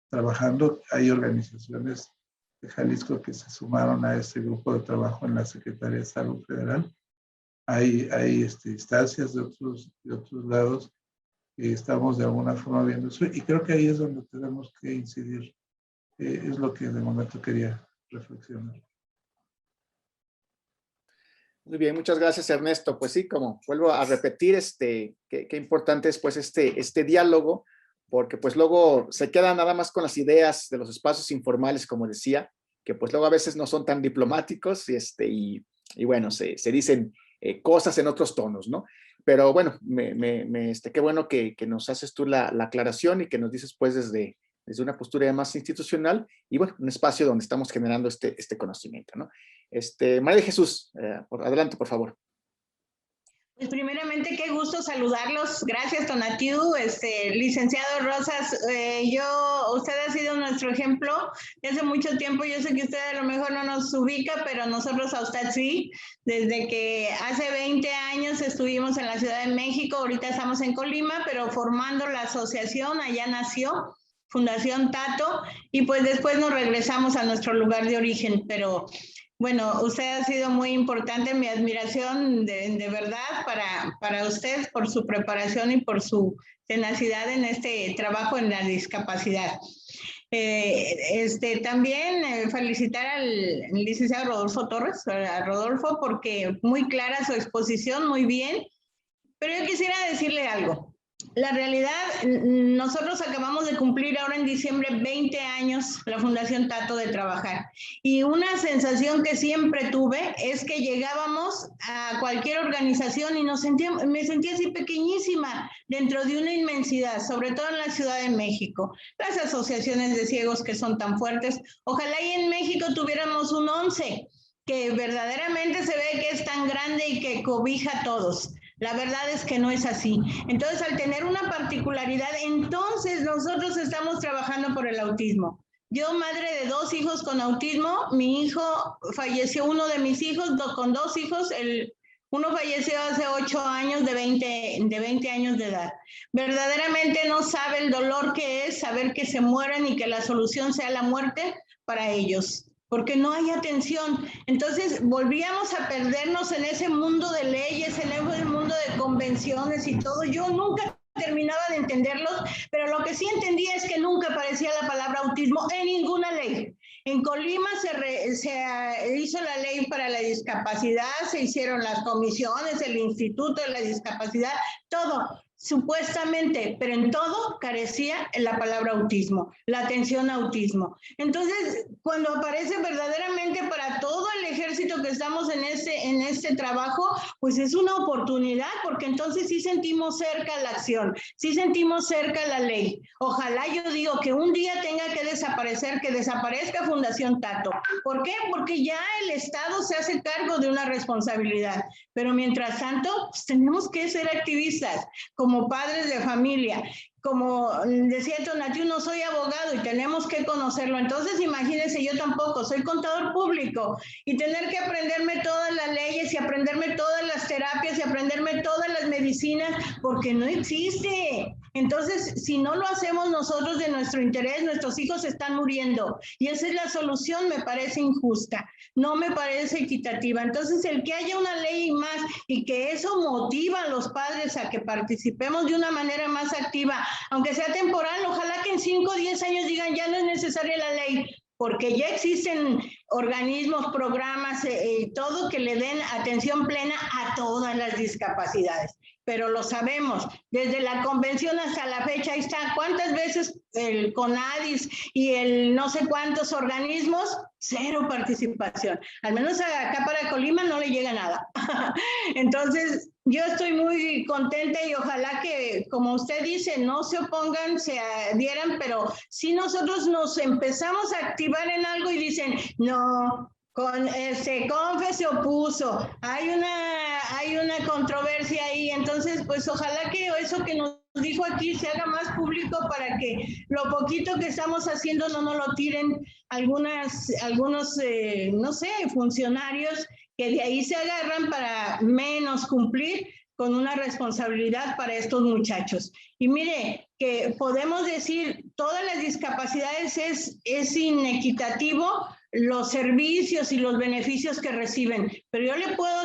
trabajando. Hay organizaciones de Jalisco que se sumaron a ese grupo de trabajo en la Secretaría de Salud Federal. Hay instancias de otros lados que estamos de alguna forma viendo eso, y creo que ahí es donde tenemos que incidir. Es lo que de momento quería reflexionar. Muy bien, muchas gracias, Ernesto. Pues sí, como vuelvo a repetir, qué importante es pues este diálogo, porque pues luego se queda nada más con las ideas de los espacios informales, como decía, que pues luego a veces no son tan diplomáticos y bueno, se dicen cosas en otros tonos, ¿no? Pero bueno, qué bueno que nos haces tú la aclaración y que nos dices pues desde una postura más institucional y bueno, un espacio donde estamos generando este conocimiento, ¿no? María de Jesús, adelante, por favor. Pues primeramente, qué gusto saludarlos. Gracias, Tonatiu. Licenciado Rosas, usted ha sido nuestro ejemplo desde hace mucho tiempo. Yo sé que usted a lo mejor no nos ubica, pero nosotros a usted sí. Desde que hace 20 años estuvimos en la Ciudad de México, ahorita estamos en Colima, pero formando la asociación, allá nació Fundación Tato, y pues después nos regresamos a nuestro lugar de origen, pero... Bueno, usted ha sido muy importante, mi admiración de verdad para usted por su preparación y por su tenacidad en este trabajo en la discapacidad. También felicitar al licenciado Rodolfo Torres, a Rodolfo, porque muy clara su exposición, muy bien, pero yo quisiera decirle algo. La realidad, nosotros acabamos de cumplir ahora en diciembre 20 años la Fundación Tato de trabajar, y una sensación que siempre tuve es que llegábamos a cualquier organización y me sentía así pequeñísima dentro de una inmensidad, sobre todo en la Ciudad de México. Las asociaciones de ciegos que son tan fuertes, ojalá y en México tuviéramos un 11 que verdaderamente se ve que es tan grande y que cobija a todos. La verdad es que no es así. Entonces, al tener una particularidad, entonces nosotros estamos trabajando por el autismo. Yo, madre de 2 hijos con autismo, mi hijo falleció, uno de mis hijos, con 2 hijos, uno falleció hace 8 años de 20 años de edad. Verdaderamente no sabe el dolor que es saber que se mueren y que la solución sea la muerte para ellos, porque no hay atención. Entonces volvíamos a perdernos en ese mundo de leyes, en ese mundo de convenciones y todo. Yo nunca terminaba de entenderlos, pero lo que sí entendía es que nunca aparecía la palabra autismo en ninguna ley. En Colima se hizo la ley para la discapacidad, se hicieron las comisiones, el Instituto de la Discapacidad, todo, supuestamente, pero en todo carecía la palabra autismo, la atención a autismo. Entonces, cuando aparece verdaderamente para todo el ejército que estamos en este trabajo, pues es una oportunidad, porque entonces sí sentimos cerca la acción, sí sentimos cerca la ley. Ojalá, yo digo, que un día tenga que desaparecer, que desaparezca Fundación Tato. ¿Por qué? Porque ya el Estado se hace cargo de una responsabilidad, pero mientras tanto, pues tenemos que ser activistas, como padres de familia. Como decía Tonatiu, no soy abogado y tenemos que conocerlo. Entonces, imagínense, yo tampoco, soy contador público, y tener que aprenderme todas las leyes y aprenderme todas las terapias y aprenderme todas las medicinas, porque no existe. Entonces, si no lo hacemos nosotros de nuestro interés, nuestros hijos están muriendo. Y esa es la solución, me parece injusta, no me parece equitativa. Entonces, el que haya una ley más y que eso motiva a los padres a que participemos de una manera más activa, aunque sea temporal, ojalá que en 5 o 10 años digan ya no es necesaria la ley, porque ya existen organismos, programas, todo que le den atención plena a todas las discapacidades. Pero lo sabemos, desde la convención hasta la fecha, ahí está, ¿cuántas veces el CONADIS y el no sé cuántos organismos? Cero participación. Al menos acá para Colima no le llega nada. Entonces, yo estoy muy contenta y ojalá que, como usted dice, no se opongan, se adhieran, pero si nosotros nos empezamos a activar en algo y dicen, no, CONFE se opuso, hay una controversia ahí, entonces pues ojalá que eso que nos dijo aquí se haga más público para que lo poquito que estamos haciendo no nos lo tiren algunos, no sé, funcionarios que de ahí se agarran para menos cumplir con una responsabilidad para estos muchachos. Y mire, que podemos decir, todas las discapacidades es inequitativo los servicios y los beneficios que reciben, pero yo le puedo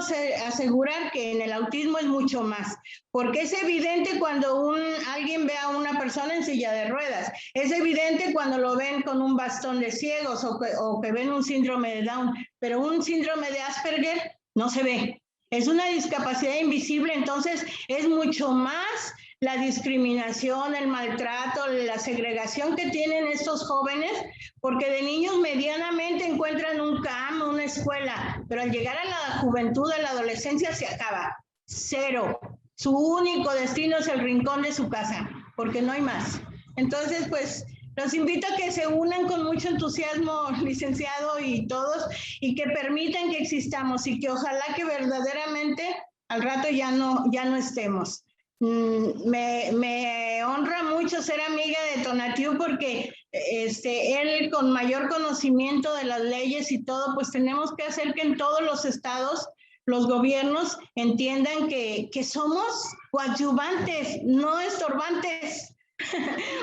asegurar que en el autismo es mucho más, porque es evidente cuando alguien ve a una persona en silla de ruedas, es evidente cuando lo ven con un bastón de ciegos o que ven un síndrome de Down, pero un síndrome de Asperger no se ve. Es una discapacidad invisible, entonces es mucho más la discriminación, el maltrato, la segregación que tienen estos jóvenes, porque de niños medianamente encuentran un campo, una escuela, pero al llegar a la juventud, a la adolescencia, se acaba. Cero, su único destino es el rincón de su casa, porque no hay más. Entonces, pues, los invito a que se unan con mucho entusiasmo, licenciado y todos, y que permitan que existamos y que ojalá que verdaderamente al rato ya no estemos. Me honra mucho ser amiga de Tonatiuh porque él con mayor conocimiento de las leyes y todo, pues tenemos que hacer que en todos los estados los gobiernos entiendan que somos coadyuvantes, no estorbantes,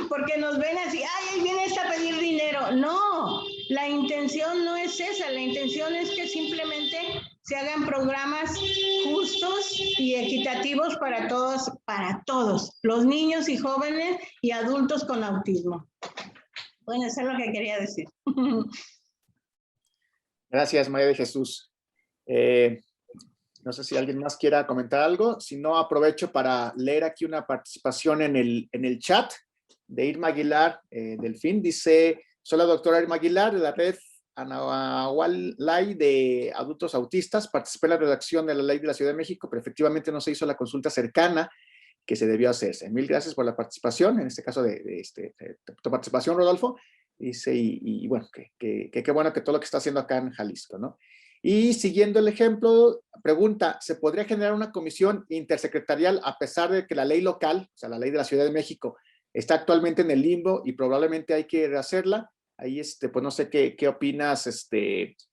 porque nos ven así, ay, ahí viene esta a pedir dinero. No, la intención no es esa, la intención es que simplemente se hagan programas justos y equitativos para todos, los niños y jóvenes y adultos con autismo. Bueno, eso es lo que quería decir. Gracias, María de Jesús. No sé si alguien más quiera comentar algo. Si no, aprovecho para leer aquí una participación en el chat de Irma Aguilar, Delfín. Dice, soy la doctora Irma Aguilar de la red Anahualay de adultos autistas. Participé en la redacción de la ley de la Ciudad de México, pero efectivamente no se hizo la consulta cercana que se debió hacerse. Mil gracias por la participación, en este caso de tu participación, Rodolfo. Dice, y bueno, qué bueno que todo lo que está haciendo acá en Jalisco, ¿no? Y siguiendo el ejemplo, pregunta, ¿se podría generar una comisión intersecretarial a pesar de que la ley local, o sea, la ley de la Ciudad de México, está actualmente en el limbo y probablemente hay que rehacerla? Ahí, pues no sé qué opinas,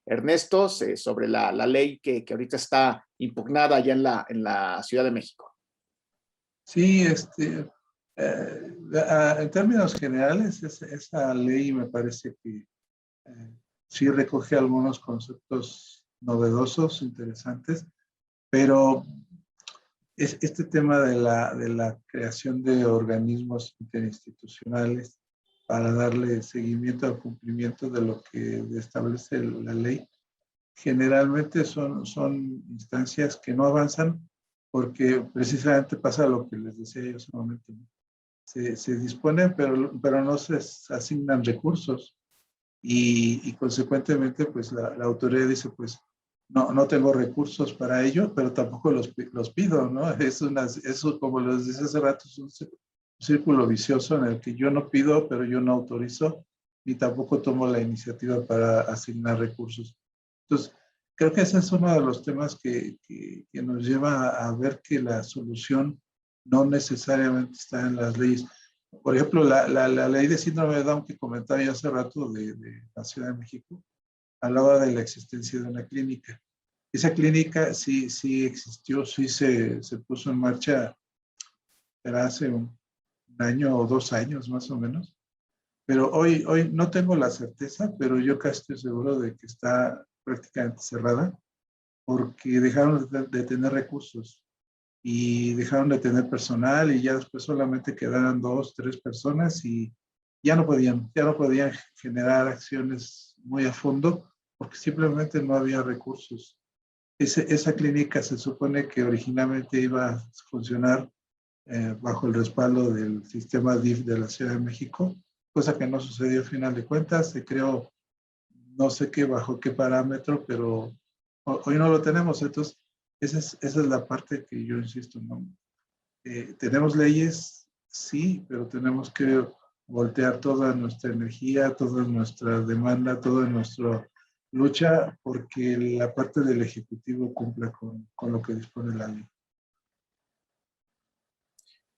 Ernesto, sobre la ley que ahorita está impugnada allá en la Ciudad de México. Sí, en términos generales, esa ley me parece que sí recoge algunos conceptos novedosos, interesantes, pero este tema de la creación de organismos interinstitucionales para darle seguimiento al cumplimiento de lo que establece la ley, generalmente son instancias que no avanzan porque precisamente pasa lo que les decía yo hace un momento. Se disponen, pero no se asignan recursos y consecuentemente pues la autoridad dice pues no tengo recursos para ello, pero tampoco los pido, ¿no? Eso, como les decía hace rato, es un círculo vicioso en el que yo no pido, pero yo no autorizo, ni tampoco tomo la iniciativa para asignar recursos. Entonces, creo que ese es uno de los temas que nos lleva a ver que la solución no necesariamente está en las leyes. Por ejemplo, la ley de síndrome de Down que comentaba yo hace rato de la Ciudad de México, hablaba de la existencia de una clínica. Esa clínica sí existió, sí se puso en marcha, era hace un año o 2 años más o menos, pero hoy no tengo la certeza, pero yo casi estoy seguro de que está prácticamente cerrada porque dejaron de tener recursos y dejaron de tener personal y ya después solamente quedaron 2, 3 personas y ya no podían generar acciones muy a fondo porque simplemente no había recursos. Esa clínica se supone que originalmente iba a funcionar bajo el respaldo del sistema DIF de la Ciudad de México, cosa que no sucedió a final de cuentas. Se creó, no sé bajo qué parámetro, pero hoy no lo tenemos. Entonces, esa es la parte que yo insisto, ¿no? Tenemos leyes, sí, pero tenemos que voltear toda nuestra energía, toda nuestra demanda, toda nuestra lucha porque la parte del Ejecutivo cumpla con lo que dispone la ley.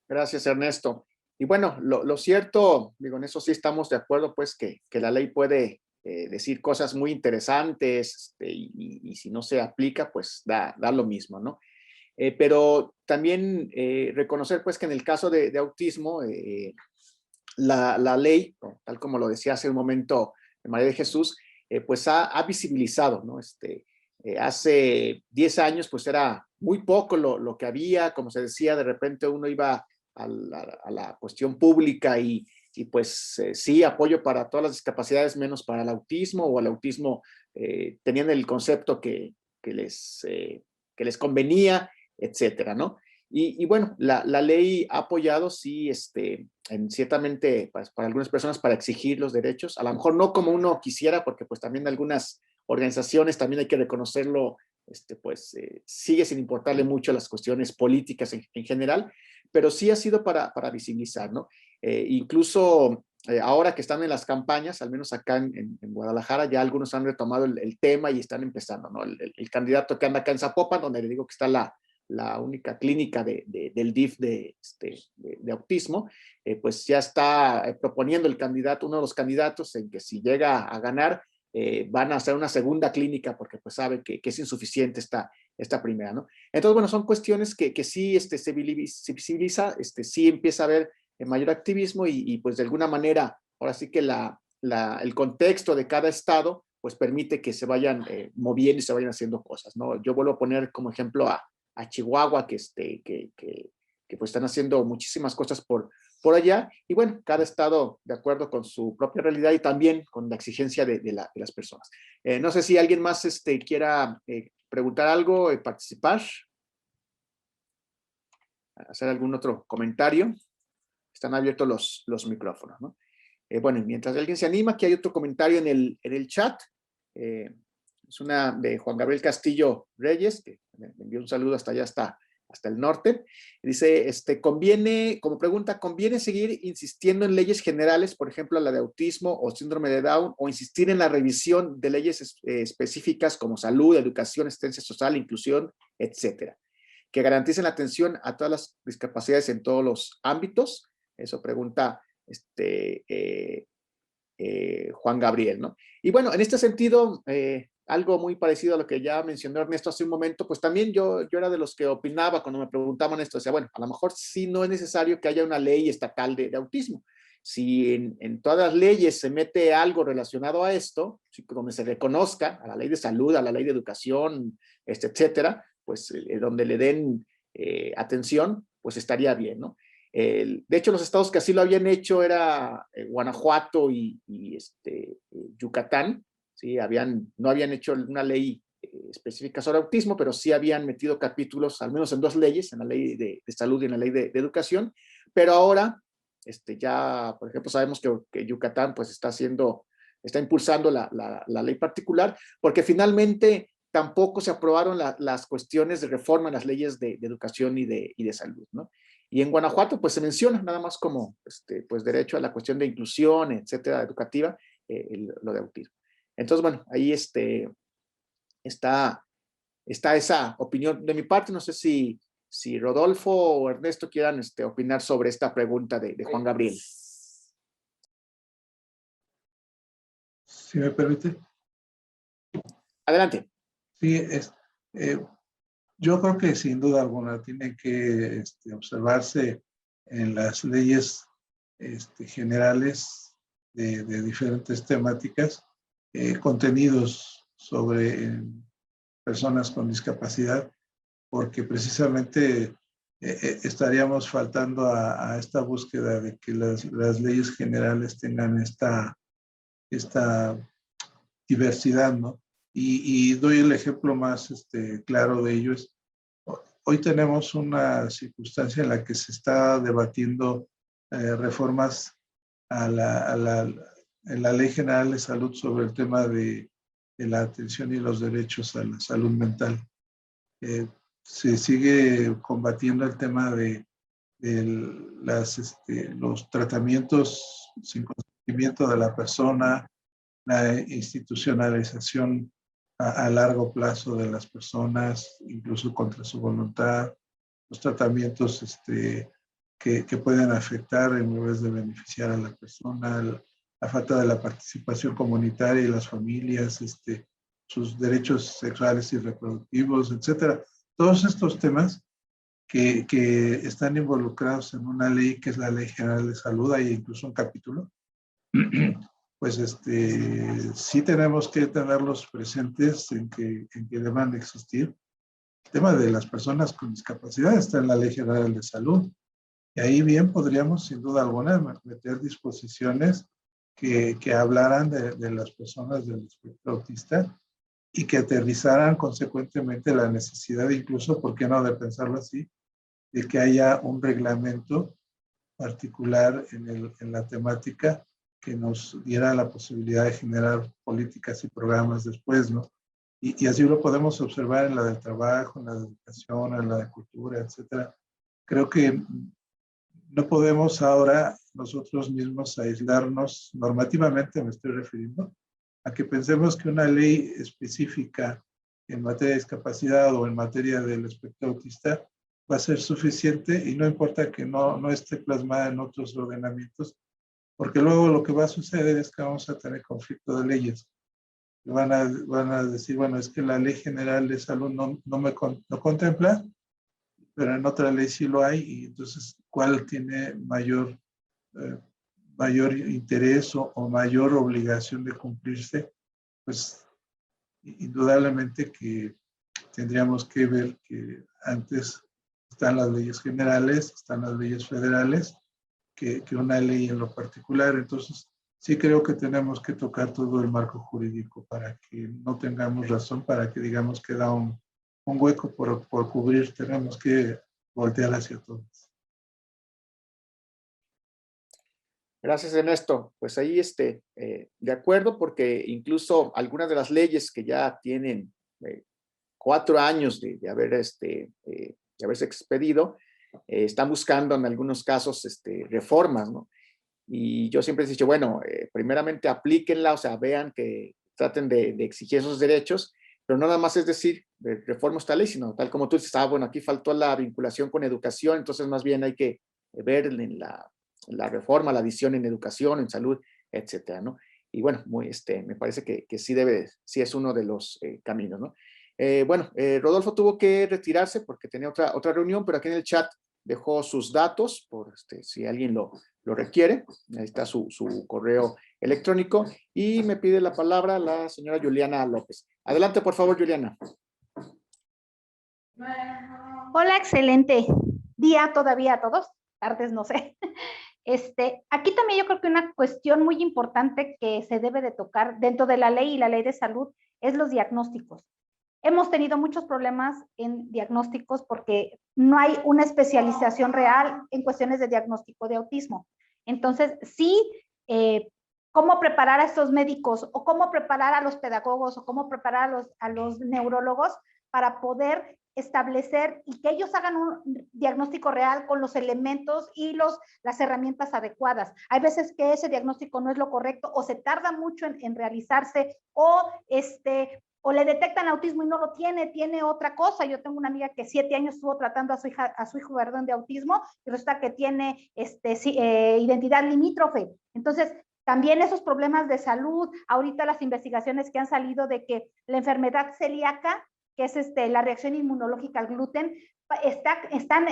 Gracias, Ernesto. Y bueno, lo cierto, digo, en eso sí estamos de acuerdo, pues que la ley puede decir cosas muy interesantes y si no se aplica, pues da lo mismo, ¿no? Pero también reconocer, pues, que en el caso de autismo, la ley, tal como lo decía hace un momento María de Jesús, pues ha visibilizado, ¿no? Hace 10 años, pues era muy poco lo que había, como se decía, de repente uno iba a la cuestión pública y pues sí, apoyo para todas las discapacidades, menos para el autismo, o el autismo tenían el concepto que les convenía, etcétera, ¿no? Y bueno, la ley ha apoyado, sí, ciertamente pues, para algunas personas para exigir los derechos, a lo mejor no como uno quisiera, porque pues también algunas organizaciones, también hay que reconocerlo, sigue sin importarle mucho las cuestiones políticas en general, pero sí ha sido para visibilizar, ¿no? Incluso ahora que están en las campañas, al menos acá en Guadalajara, ya algunos han retomado el tema y están empezando, ¿no? El candidato que anda acá en Zapopan, donde le digo que está la única clínica del DIF de autismo, pues ya está proponiendo el candidato, uno de los candidatos, en que si llega a ganar, van a hacer una segunda clínica porque pues sabe que es insuficiente esta primera, ¿no? Entonces, bueno, son cuestiones que sí se visibiliza, sí empieza a haber mayor activismo y pues de alguna manera, ahora sí que el contexto de cada estado pues permite que se vayan moviendo y se vayan haciendo cosas, ¿no? Yo vuelvo a poner como ejemplo a Chihuahua, que pues están haciendo muchísimas cosas por allá, y bueno, cada estado de acuerdo con su propia realidad y también con la exigencia de las personas. No sé si alguien más quiera preguntar algo, participar, hacer algún otro comentario. Están abiertos los micrófonos, ¿no? Bueno, mientras alguien se anima, aquí hay otro comentario en el chat. Es una de Juan Gabriel Castillo Reyes, que me envió un saludo hasta allá, hasta el norte. Dice, como pregunta, ¿conviene seguir insistiendo en leyes generales, por ejemplo, la de autismo o síndrome de Down, o insistir en la revisión de leyes específicas como salud, educación, asistencia social, inclusión, etcétera, que garanticen la atención a todas las discapacidades en todos los ámbitos? Eso pregunta Juan Gabriel, ¿no? Y bueno, en este sentido, algo muy parecido a lo que ya mencionó Ernesto hace un momento, pues también yo era de los que opinaba cuando me preguntaban esto, decía, bueno, a lo mejor sí no es necesario que haya una ley estatal de autismo. Si en todas las leyes se mete algo relacionado a esto, donde se reconozca a la ley de salud, a la ley de educación, etcétera, pues donde le den atención, pues estaría bien, ¿no? De hecho, los estados que así lo habían hecho era Guanajuato y Yucatán, ¿sí? No habían hecho una ley específica sobre autismo, pero sí habían metido capítulos, al menos en 2 leyes, en la ley de salud y en la ley de educación, pero ahora ya, por ejemplo, sabemos que Yucatán pues está impulsando la ley particular, porque finalmente tampoco se aprobaron las cuestiones de reforma en las leyes de educación y de salud, ¿no? Y en Guanajuato, pues se menciona nada más como, pues derecho a la cuestión de inclusión, etcétera, educativa, lo de autismo. Entonces, bueno, ahí está esa opinión de mi parte. No sé si Rodolfo o Ernesto quieran opinar sobre esta pregunta de Juan Gabriel. Si me permite. Adelante. Sí, yo creo que sin duda alguna tiene que observarse en las leyes generales de diferentes temáticas, contenidos sobre personas con discapacidad, porque precisamente estaríamos faltando a esta búsqueda de que las leyes generales tengan esta diversidad, ¿no? Y doy el ejemplo más claro de ello. Hoy tenemos una circunstancia en la que se está debatiendo reformas en la Ley General de Salud sobre el tema de la atención y los derechos a la salud mental. Se sigue combatiendo el tema de los tratamientos sin consentimiento de la persona, la institucionalización a largo plazo de las personas, incluso contra su voluntad, los tratamientos que pueden afectar en vez de beneficiar a la persona, la falta de la participación comunitaria y las familias, sus derechos sexuales y reproductivos, etcétera. Todos estos temas que están involucrados en una ley que es la Ley General de Salud, hay incluso un capítulo, pues sí tenemos que tenerlos presentes en que deban de existir. El tema de las personas con discapacidad está en la Ley General de Salud. Y ahí bien podríamos, sin duda alguna, meter disposiciones que hablaran de las personas del espectro autista y que aterrizaran consecuentemente la necesidad, incluso, ¿por qué no?, de pensarlo así, de que haya un reglamento particular en la temática que nos diera la posibilidad de generar políticas y programas después, ¿no? Y así lo podemos observar en la del trabajo, en la de educación, en la de cultura, etcétera. Creo que no podemos ahora nosotros mismos aislarnos, normativamente me estoy refiriendo, a que pensemos que una ley específica en materia de discapacidad o en materia del espectro autista va a ser suficiente y no importa que no esté plasmada en otros ordenamientos, porque luego lo que va a suceder es que vamos a tener conflicto de leyes. Van a decir, bueno, es que la Ley General de Salud no contempla, pero en otra ley sí lo hay, y entonces, ¿cuál tiene mayor interés o mayor obligación de cumplirse? Pues indudablemente que tendríamos que ver que antes están las leyes generales, están las leyes federales, que una ley en lo particular. Entonces, sí creo que tenemos que tocar todo el marco jurídico para que no tengamos razón, para que digamos que da un hueco por cubrir. Tenemos que voltear hacia todos. Gracias, Ernesto. Pues ahí de acuerdo, porque incluso algunas de las leyes que ya tienen 4 años de haberse expedido, están buscando en algunos casos reformas, ¿no? Y yo siempre he dicho, bueno, primeramente aplíquenla, o sea, vean que traten de exigir esos derechos, pero no nada más es decir, reforma esta ley, sino tal como tú dices, bueno, aquí faltó la vinculación con educación, entonces más bien hay que ver en la reforma, la adición en educación, en salud, etcétera, ¿no? Y bueno, me parece que sí es uno de los caminos, ¿no? Bueno, Rodolfo tuvo que retirarse porque tenía otra reunión, pero aquí en el chat dejó sus datos por si alguien lo requiere. Ahí está su correo electrónico y me pide la palabra la señora Juliana López. Adelante, por favor, Juliana. Hola, excelente día todavía a todos, tardes no sé. Aquí también yo creo que una cuestión muy importante que se debe de tocar dentro de la ley y la ley de salud es los diagnósticos. Hemos tenido muchos problemas en diagnósticos porque no hay una especialización real en cuestiones de diagnóstico de autismo. Entonces, sí, cómo preparar a estos médicos o cómo preparar a los pedagogos o cómo preparar a los neurólogos para poder establecer y que ellos hagan un diagnóstico real con los elementos y las herramientas adecuadas. Hay veces que ese diagnóstico no es lo correcto o se tarda mucho en realizarse o le detectan autismo y no lo tiene otra cosa. Yo tengo una amiga que 7 años estuvo tratando a su hijo, perdón, de autismo y resulta que tiene identidad limítrofe. Entonces, también esos problemas de salud, ahorita las investigaciones que han salido de que la enfermedad celíaca, que es la reacción inmunológica al gluten, están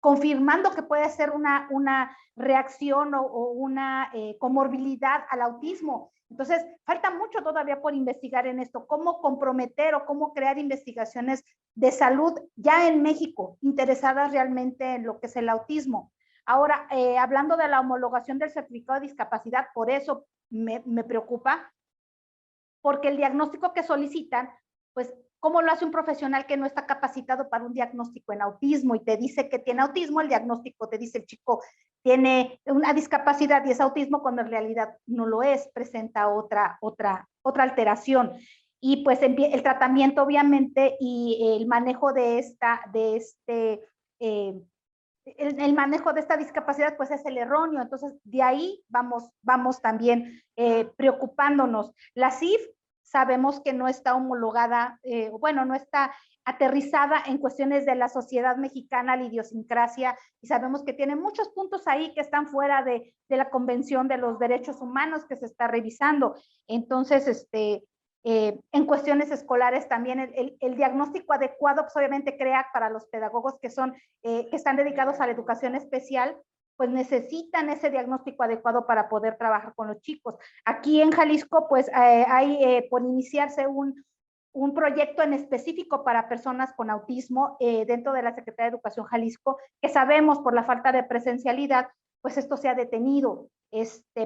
confirmando que puede ser una reacción o una comorbilidad al autismo. Entonces, falta mucho todavía por investigar en esto, cómo comprometer o cómo crear investigaciones de salud ya en México, interesadas realmente en lo que es el autismo. Ahora, hablando de la homologación del certificado de discapacidad, por eso me preocupa, porque el diagnóstico que solicitan, pues, ¿cómo lo hace un profesional que no está capacitado para un diagnóstico en autismo y te dice que tiene autismo? El diagnóstico te dice el chico tiene una discapacidad y es autismo, cuando en realidad no lo es, presenta otra alteración. Y pues el tratamiento obviamente y el manejo el manejo de esta discapacidad pues es el erróneo. Entonces de ahí vamos también preocupándonos. La CIF sabemos que no está homologada, no está aterrizada en cuestiones de la sociedad mexicana, la idiosincrasia, y sabemos que tiene muchos puntos ahí que están fuera de la Convención de los Derechos Humanos que se está revisando. Entonces, en cuestiones escolares también el diagnóstico adecuado, pues obviamente crea para los pedagogos que están dedicados a la educación especial, pues necesitan ese diagnóstico adecuado para poder trabajar con los chicos. Aquí en Jalisco, pues hay por iniciarse un proyecto en específico para personas con autismo dentro de la Secretaría de Educación Jalisco, que sabemos por la falta de presencialidad, pues esto se ha detenido.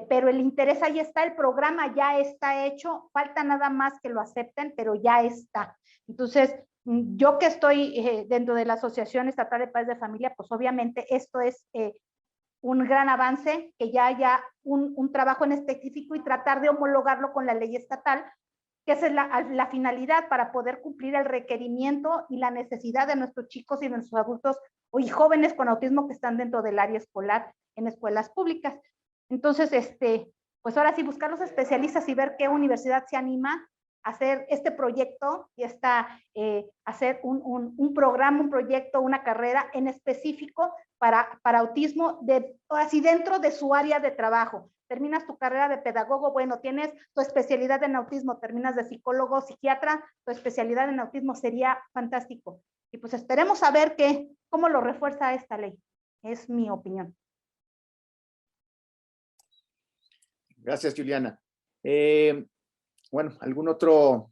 Pero el interés ahí está, el programa ya está hecho, falta nada más que lo acepten, pero ya está. Entonces, yo que estoy dentro de la Asociación Estatal de Padres de Familia, pues obviamente esto es un gran avance, que ya haya un trabajo en específico y tratar de homologarlo con la ley estatal que esa es la finalidad para poder cumplir el requerimiento y la necesidad de nuestros chicos y de nuestros adultos y jóvenes con autismo que están dentro del área escolar en escuelas públicas. Entonces, pues ahora sí, buscar los especialistas y ver qué universidad se anima a hacer este proyecto y hacer un programa, un proyecto, una carrera en específico para autismo, así dentro de su área de trabajo. Terminas tu carrera de pedagogo, bueno, tienes tu especialidad en autismo, terminas de psicólogo, psiquiatra, tu especialidad en autismo sería fantástico. Y pues esperemos a ver cómo lo refuerza esta ley. Es mi opinión. Gracias, Juliana. Bueno, ¿algún otro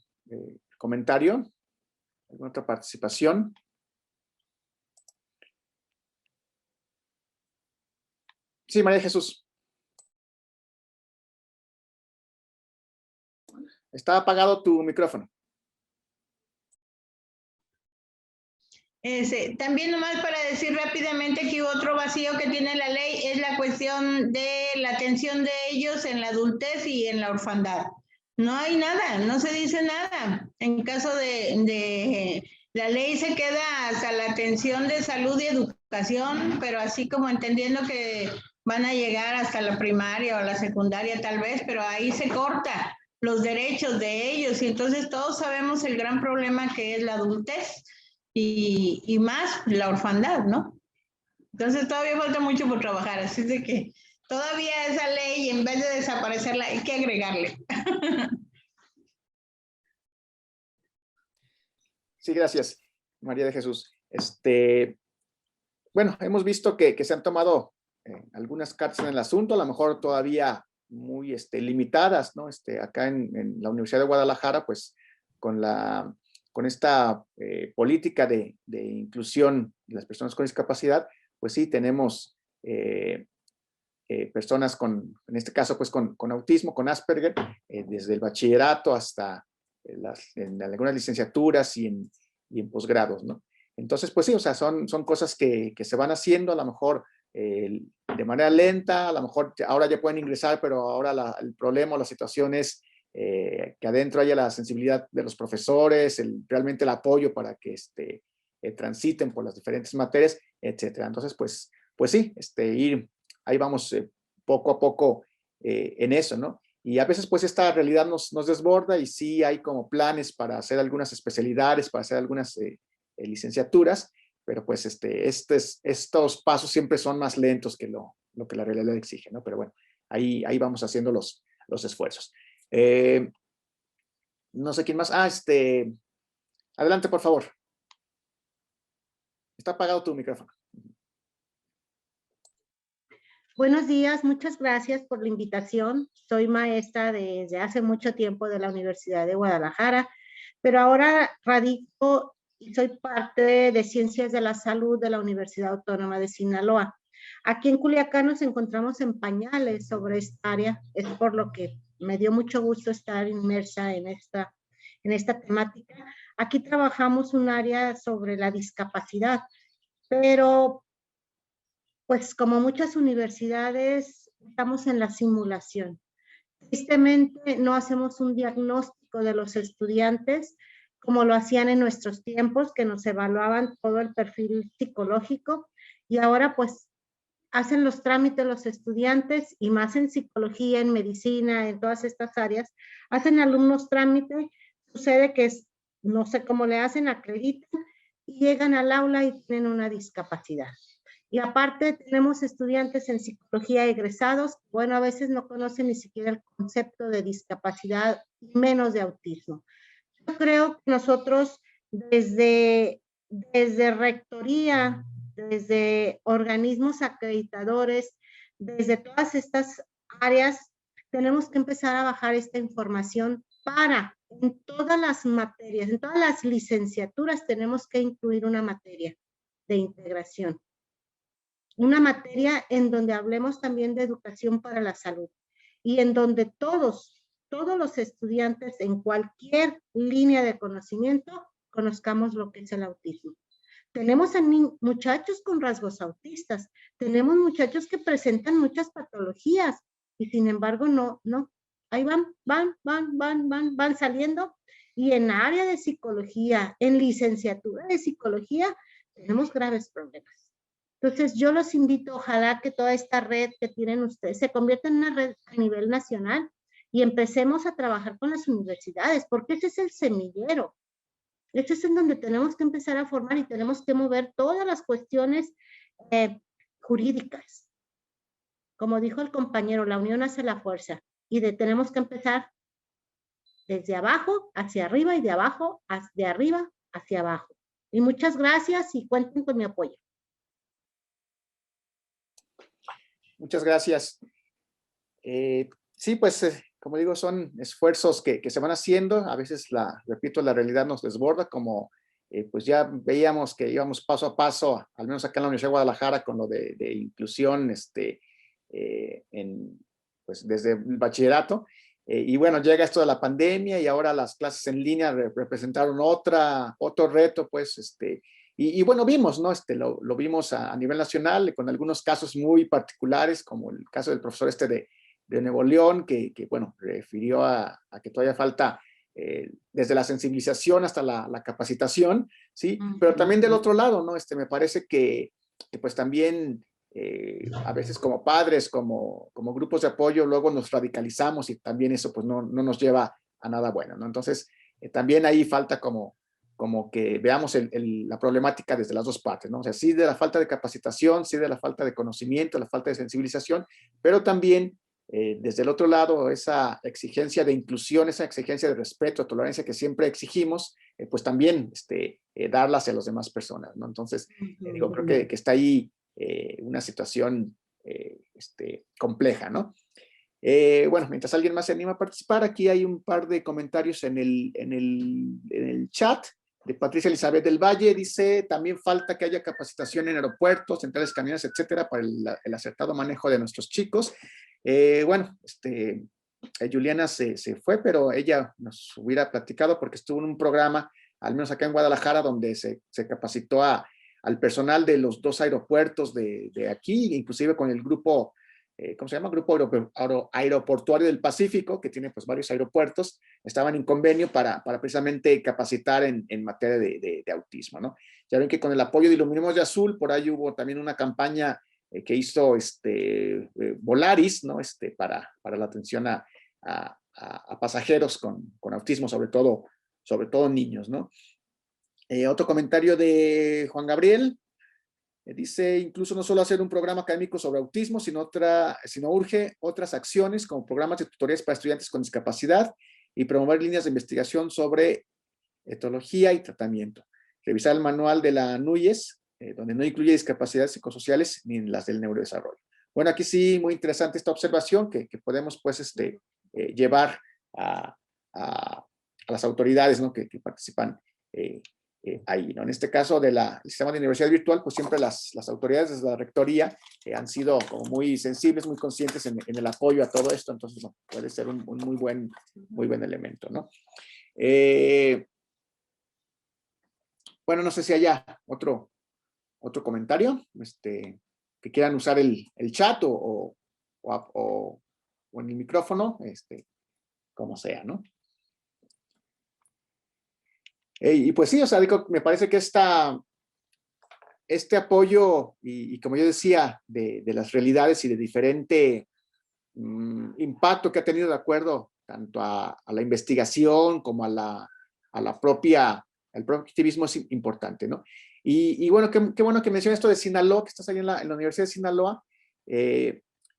comentario? ¿Alguna otra participación? Sí, María Jesús. Está apagado tu micrófono. También nomás para decir rápidamente que otro vacío que tiene la ley es la cuestión de la atención de ellos en la adultez y en la orfandad. No hay nada, no se dice nada. En caso de la ley se queda hasta la atención de salud y educación, pero así como entendiendo que van a llegar hasta la primaria o la secundaria tal vez, pero ahí se corta los derechos de ellos y entonces todos sabemos el gran problema que es la adultez. Y más la orfandad, ¿no? Entonces todavía falta mucho por trabajar, así de que todavía esa ley, en vez de desaparecerla, hay que agregarle. Sí, gracias, María de Jesús. Bueno, hemos visto que se han tomado algunas cartas en el asunto, a lo mejor todavía muy limitadas, ¿no? Acá en la Universidad de Guadalajara, pues con esta política de inclusión de las personas con discapacidad, pues sí, tenemos personas en este caso, pues con autismo, con Asperger, desde el bachillerato hasta en algunas licenciaturas y en posgrados, ¿no? Entonces, pues sí, o sea, son cosas que se van haciendo, a lo mejor de manera lenta, a lo mejor ahora ya pueden ingresar, pero ahora el problema o la situación es que adentro haya la sensibilidad de los profesores, realmente el apoyo para que transiten por las diferentes materias, etcétera. Entonces, pues sí, ahí vamos poco a poco en eso, ¿no? Y a veces, pues, esta realidad nos desborda y sí hay como planes para hacer algunas especialidades, para hacer algunas licenciaturas, pero pues estos pasos siempre son más lentos que lo que la realidad exige, ¿no? Pero bueno, ahí vamos haciendo los esfuerzos. No sé quién más. Adelante, por favor. Está apagado tu micrófono. Buenos días, muchas gracias por la invitación. Soy maestra desde hace mucho tiempo de la Universidad de Guadalajara, pero ahora radico y soy parte de Ciencias de la Salud de la Universidad Autónoma de Sinaloa. Aquí en Culiacán nos encontramos en pañales sobre esta área, es por lo que me dio mucho gusto estar inmersa en esta temática. Aquí trabajamos un área sobre la discapacidad, pero pues como muchas universidades estamos en la simulación. Tristemente no hacemos un diagnóstico de los estudiantes como lo hacían en nuestros tiempos, que nos evaluaban todo el perfil psicológico, y ahora pues hacen los trámites los estudiantes, y más en psicología, en medicina, en todas estas áreas, hacen alumnos trámites, sucede que no sé cómo le hacen, acreditan, y llegan al aula y tienen una discapacidad. Y aparte tenemos estudiantes en psicología egresados, bueno, a veces no conocen ni siquiera el concepto de discapacidad, menos de autismo. Yo creo que nosotros desde rectoría, desde organismos acreditadores, desde todas estas áreas, tenemos que empezar a bajar esta información para, en todas las materias, en todas las licenciaturas tenemos que incluir una materia de integración. Una materia en donde hablemos también de educación para la salud y en donde todos los estudiantes en cualquier línea de conocimiento conozcamos lo que es el autismo. Tenemos a muchachos con rasgos autistas, tenemos muchachos que presentan muchas patologías y sin embargo no ahí van saliendo. Y en área de psicología, en licenciatura de psicología, tenemos graves problemas. Entonces, yo los invito, ojalá que toda esta red que tienen ustedes se convierta en una red a nivel nacional y empecemos a trabajar con las universidades, porque ese es el semillero. Este es en donde tenemos que empezar a formar y tenemos que mover todas las cuestiones jurídicas. Como dijo el compañero, la unión hace la fuerza y tenemos que empezar desde abajo hacia arriba y de abajo de arriba hacia abajo. Y muchas gracias y cuenten con mi apoyo. Muchas gracias. Sí, pues, como digo, son esfuerzos que se van haciendo. A veces, repito, la realidad nos desborda, como pues ya veíamos que íbamos paso a paso, al menos acá en la Universidad de Guadalajara, con lo de inclusión pues desde el bachillerato. Y bueno, llega esto de la pandemia y ahora las clases en línea representaron otro reto, pues, y bueno, vimos, ¿no? Lo vimos a nivel nacional, con algunos casos muy particulares, como el caso del profesor de Nuevo León, que bueno, refirió a que todavía falta desde la sensibilización hasta la capacitación, ¿sí? Pero también del otro lado, ¿no? Me parece que pues también a veces como padres, como grupos de apoyo, luego nos radicalizamos y también eso pues no nos lleva a nada bueno, ¿no? Entonces, también ahí falta como que veamos la problemática desde las dos partes, ¿no? O sea, sí de la falta de capacitación, sí de la falta de conocimiento, la falta de sensibilización, pero también desde el otro lado, esa exigencia de inclusión, esa exigencia de respeto, tolerancia que siempre exigimos, pues también darla hacia las demás personas, ¿no? Entonces, digo, creo que está ahí una situación compleja, ¿no? Bueno, mientras alguien más se anima a participar, aquí hay un par de comentarios en el chat de Patricia Elizabeth del Valle. Dice, también falta que haya capacitación en aeropuertos, centrales camioneras, etcétera, para el acertado manejo de nuestros chicos. Bueno, Juliana se fue, pero ella nos hubiera platicado porque estuvo en un programa, al menos acá en Guadalajara, donde se capacitó al personal de los 2 aeropuertos de aquí, inclusive con el grupo, ¿cómo se llama? Grupo Aeroportuario del Pacífico, que tiene pues varios aeropuertos, estaban en convenio para precisamente capacitar en materia de autismo, ¿no? Ya ven que con el apoyo de Iluminemos de Azul, por ahí hubo también una campaña que hizo Volaris, ¿no? Para la atención a pasajeros con autismo, sobre todo niños, ¿no? Otro comentario de Juan Gabriel. Dice, incluso no solo hacer un programa académico sobre autismo, sino urge otras acciones como programas de tutorías para estudiantes con discapacidad y promover líneas de investigación sobre etología y tratamiento. Revisar el manual de la NUYES, donde no incluye discapacidades psicosociales ni las del neurodesarrollo. Bueno, aquí sí, muy interesante esta observación que podemos pues llevar a las autoridades, ¿no? que participan ahí, ¿no? En este caso del sistema de universidad virtual, pues siempre las autoridades desde la rectoría han sido como muy sensibles, muy conscientes en el apoyo a todo esto, entonces no, puede ser un muy buen elemento, ¿no? Bueno, no sé si haya otro comentario, que quieran usar el chat o en el micrófono, como sea, ¿no? Y pues sí, o sea, digo, me parece que este apoyo y como yo decía, de las realidades y de diferente impacto que ha tenido de acuerdo tanto a la investigación como al propio activismo es importante, ¿no? Y bueno, qué bueno que mencionas esto de Sinaloa, que estás ahí en la Universidad de Sinaloa,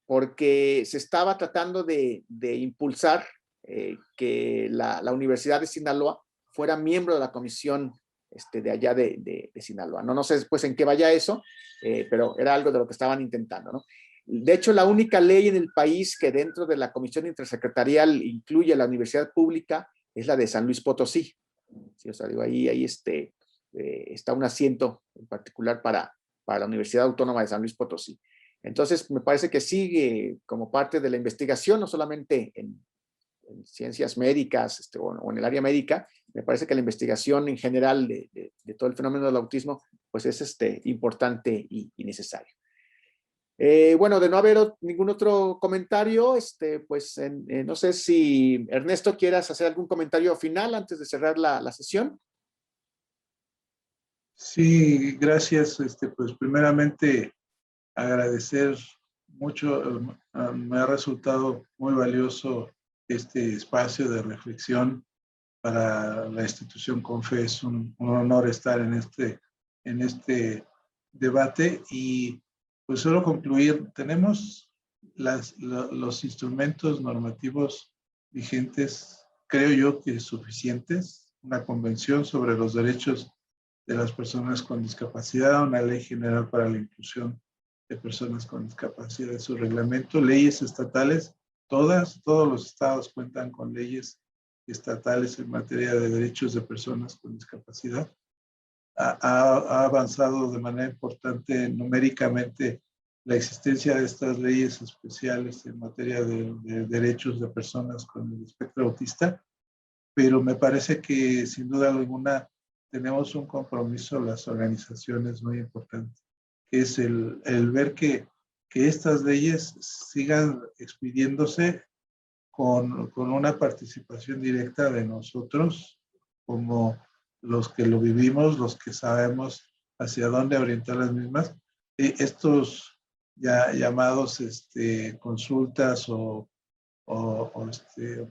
porque se estaba tratando de impulsar que la Universidad de Sinaloa fuera miembro de la comisión de allá de Sinaloa. No sé después en qué vaya eso, pero era algo de lo que estaban intentando, ¿no? De hecho, la única ley en el país que dentro de la comisión intersecretarial incluye a la universidad pública es la de San Luis Potosí. Sí, o sea, digo, ahí está un asiento en particular para la Universidad Autónoma de San Luis Potosí. Entonces, me parece que sigue como parte de la investigación, no solamente en ciencias médicas o en el área médica. Me parece que la investigación en general de todo el fenómeno del autismo pues es importante y necesario. Bueno, de no haber ningún otro comentario, pues no sé si Ernesto quieras hacer algún comentario final antes de cerrar la sesión. Sí, gracias. Pues primeramente agradecer mucho, me ha resultado muy valioso este espacio de reflexión para la institución CONFE. Es un honor estar en este debate y pues solo concluir, tenemos los instrumentos normativos vigentes, creo yo que suficientes, una convención sobre los derechos de las personas con discapacidad, una ley general para la inclusión de personas con discapacidad, su reglamento, leyes estatales, todos los estados cuentan con leyes estatales en materia de derechos de personas con discapacidad. Ha avanzado de manera importante numéricamente la existencia de estas leyes especiales en materia de derechos de personas con el espectro autista, pero me parece que sin duda alguna tenemos un compromiso las organizaciones muy importante, que es el ver que estas leyes sigan expidiéndose con una participación directa de nosotros, como los que lo vivimos, los que sabemos hacia dónde orientar las mismas. Estos ya llamados consultas o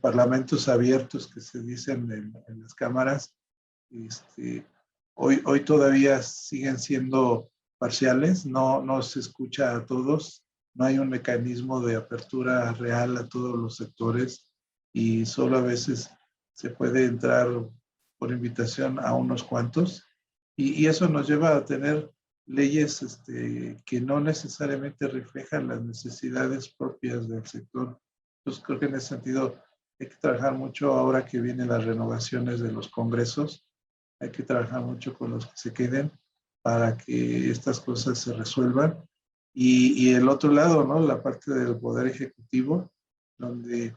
parlamentos abiertos que se dicen en las cámaras, hoy todavía siguen siendo parciales, no se escucha a todos, no hay un mecanismo de apertura real a todos los sectores y solo a veces se puede entrar por invitación a unos cuantos y eso nos lleva a tener leyes que no necesariamente reflejan las necesidades propias del sector. Entonces creo que en ese sentido hay que trabajar mucho ahora que vienen las renovaciones de los congresos, hay que trabajar mucho con los que se queden para que estas cosas se resuelvan. Y el otro lado, ¿no? La parte del Poder Ejecutivo, donde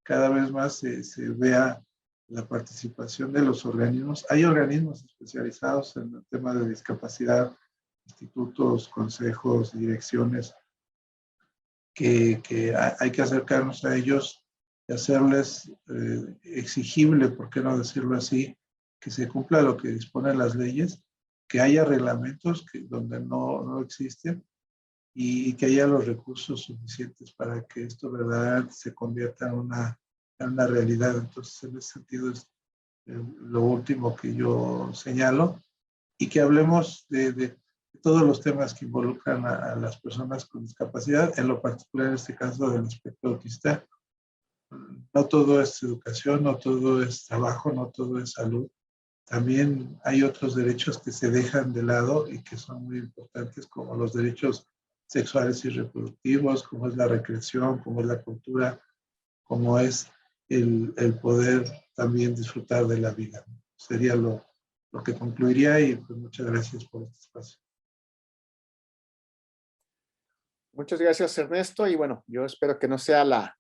cada vez más se vea la participación de los organismos. Hay organismos especializados en el tema de discapacidad, institutos, consejos, direcciones, que hay que acercarnos a ellos y hacerles exigible, ¿por qué no decirlo así?, que se cumpla lo que disponen las leyes, que haya reglamentos donde no existen y que haya los recursos suficientes para que esto verdaderamente se convierta en una realidad. Entonces, en ese sentido es lo último que yo señalo y que hablemos de todos los temas que involucran a las personas con discapacidad, en lo particular en este caso del espectro autista. No todo es educación, no todo es trabajo, no todo es salud. También hay otros derechos que se dejan de lado y que son muy importantes, como los derechos sexuales y reproductivos, como es la recreación, como es la cultura, como es el poder también disfrutar de la vida. Sería lo que concluiría y pues muchas gracias por este espacio. Muchas gracias, Ernesto, y bueno, yo espero que no sea la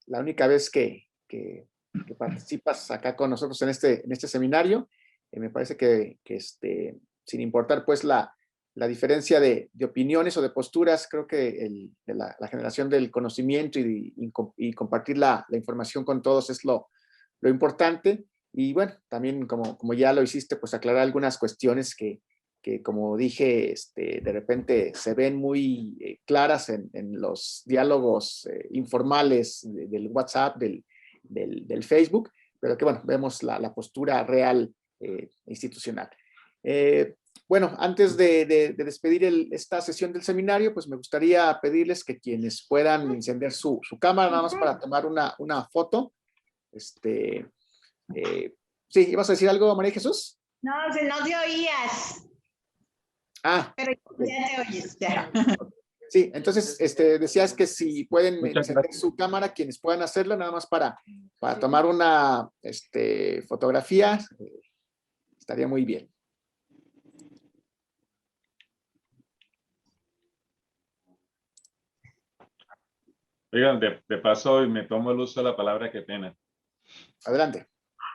única vez que participas acá con nosotros en este seminario. Me parece que sin importar pues la diferencia de opiniones o de posturas, creo que la generación del conocimiento y compartir la información con todos es lo importante. Y bueno, también como ya lo hiciste, pues aclarar algunas cuestiones que como dije, de repente se ven muy claras en los diálogos informales del WhatsApp, del Facebook, pero que bueno, vemos la postura real institucional. Bueno, antes de despedir esta sesión del seminario, pues me gustaría pedirles que quienes puedan encender su cámara, nada más para tomar una foto. Sí, ¿ibas a decir algo, María Jesús? No, no te oías. Ah. Pero ya te oyes, ya. Sí, entonces decías que si pueden encender su cámara, quienes puedan hacerlo, nada más para tomar una fotografía, estaría muy bien. Oigan, de paso, me tomo el uso de la palabra, qué pena. Adelante.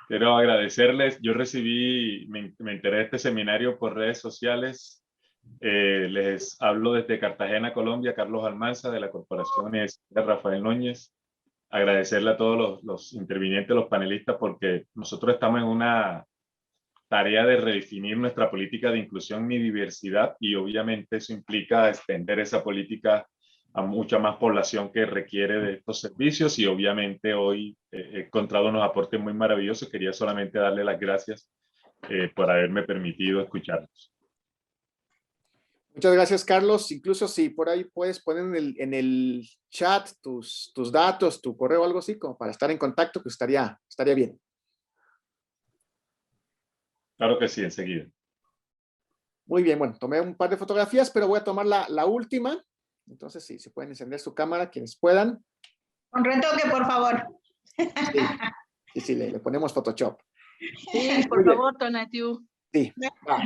Quiero agradecerles. Yo me enteré de este seminario por redes sociales Les hablo desde Cartagena, Colombia, Carlos Almanza, de la Corporación Universitaria Rafael Núñez. Agradecerle a todos los intervinientes, los panelistas, porque nosotros estamos en una tarea de redefinir nuestra política de inclusión y diversidad, y obviamente eso implica extender esa política a mucha más población que requiere de estos servicios, y obviamente hoy he encontrado unos aportes muy maravillosos. Quería solamente darle las gracias por haberme permitido escucharlos. Muchas gracias, Carlos. Incluso si por ahí puedes poner en el chat tus datos, tu correo o algo así, como para estar en contacto, pues estaría bien. Claro que sí, enseguida. Muy bien, bueno, tomé un par de fotografías, pero voy a tomar la última. Entonces, sí, se pueden encender su cámara, quienes puedan. Con retoque, por favor. Sí, le ponemos Photoshop. Sí, por favor, Tonatiu. Sí, va.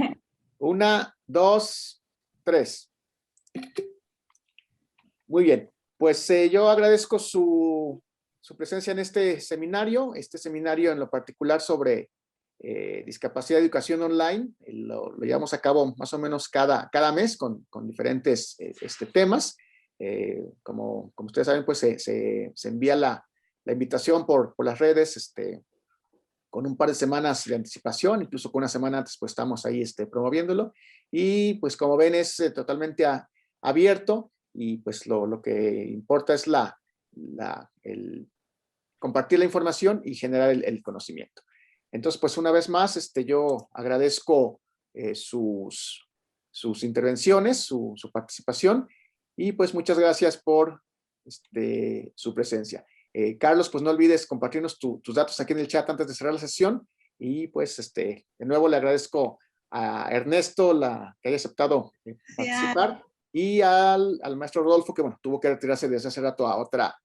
1, 2, 3. Muy bien, pues yo agradezco su presencia en este seminario en lo particular sobre discapacidad y educación online. Lo llevamos a cabo más o menos cada mes con diferentes temas. Como ustedes saben, pues se envía la invitación por las redes con un par de semanas de anticipación, incluso con una semana antes pues estamos ahí promoviéndolo, y pues como ven es totalmente abierto, y pues lo que importa es el compartir la información y generar el conocimiento. Entonces, pues una vez más, yo agradezco sus intervenciones, su participación, y pues muchas gracias por su presencia. Carlos, pues no olvides compartirnos tus datos aquí en el chat antes de cerrar la sesión, y pues de nuevo le agradezco a Ernesto que haya aceptado participar, y al maestro Rodolfo, que bueno, tuvo que retirarse desde hace rato a otra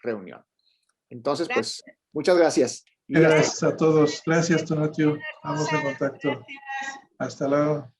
reunión. Entonces, pues muchas gracias. Gracias a todos. Gracias, Tonatiu. Estamos en contacto. Hasta luego.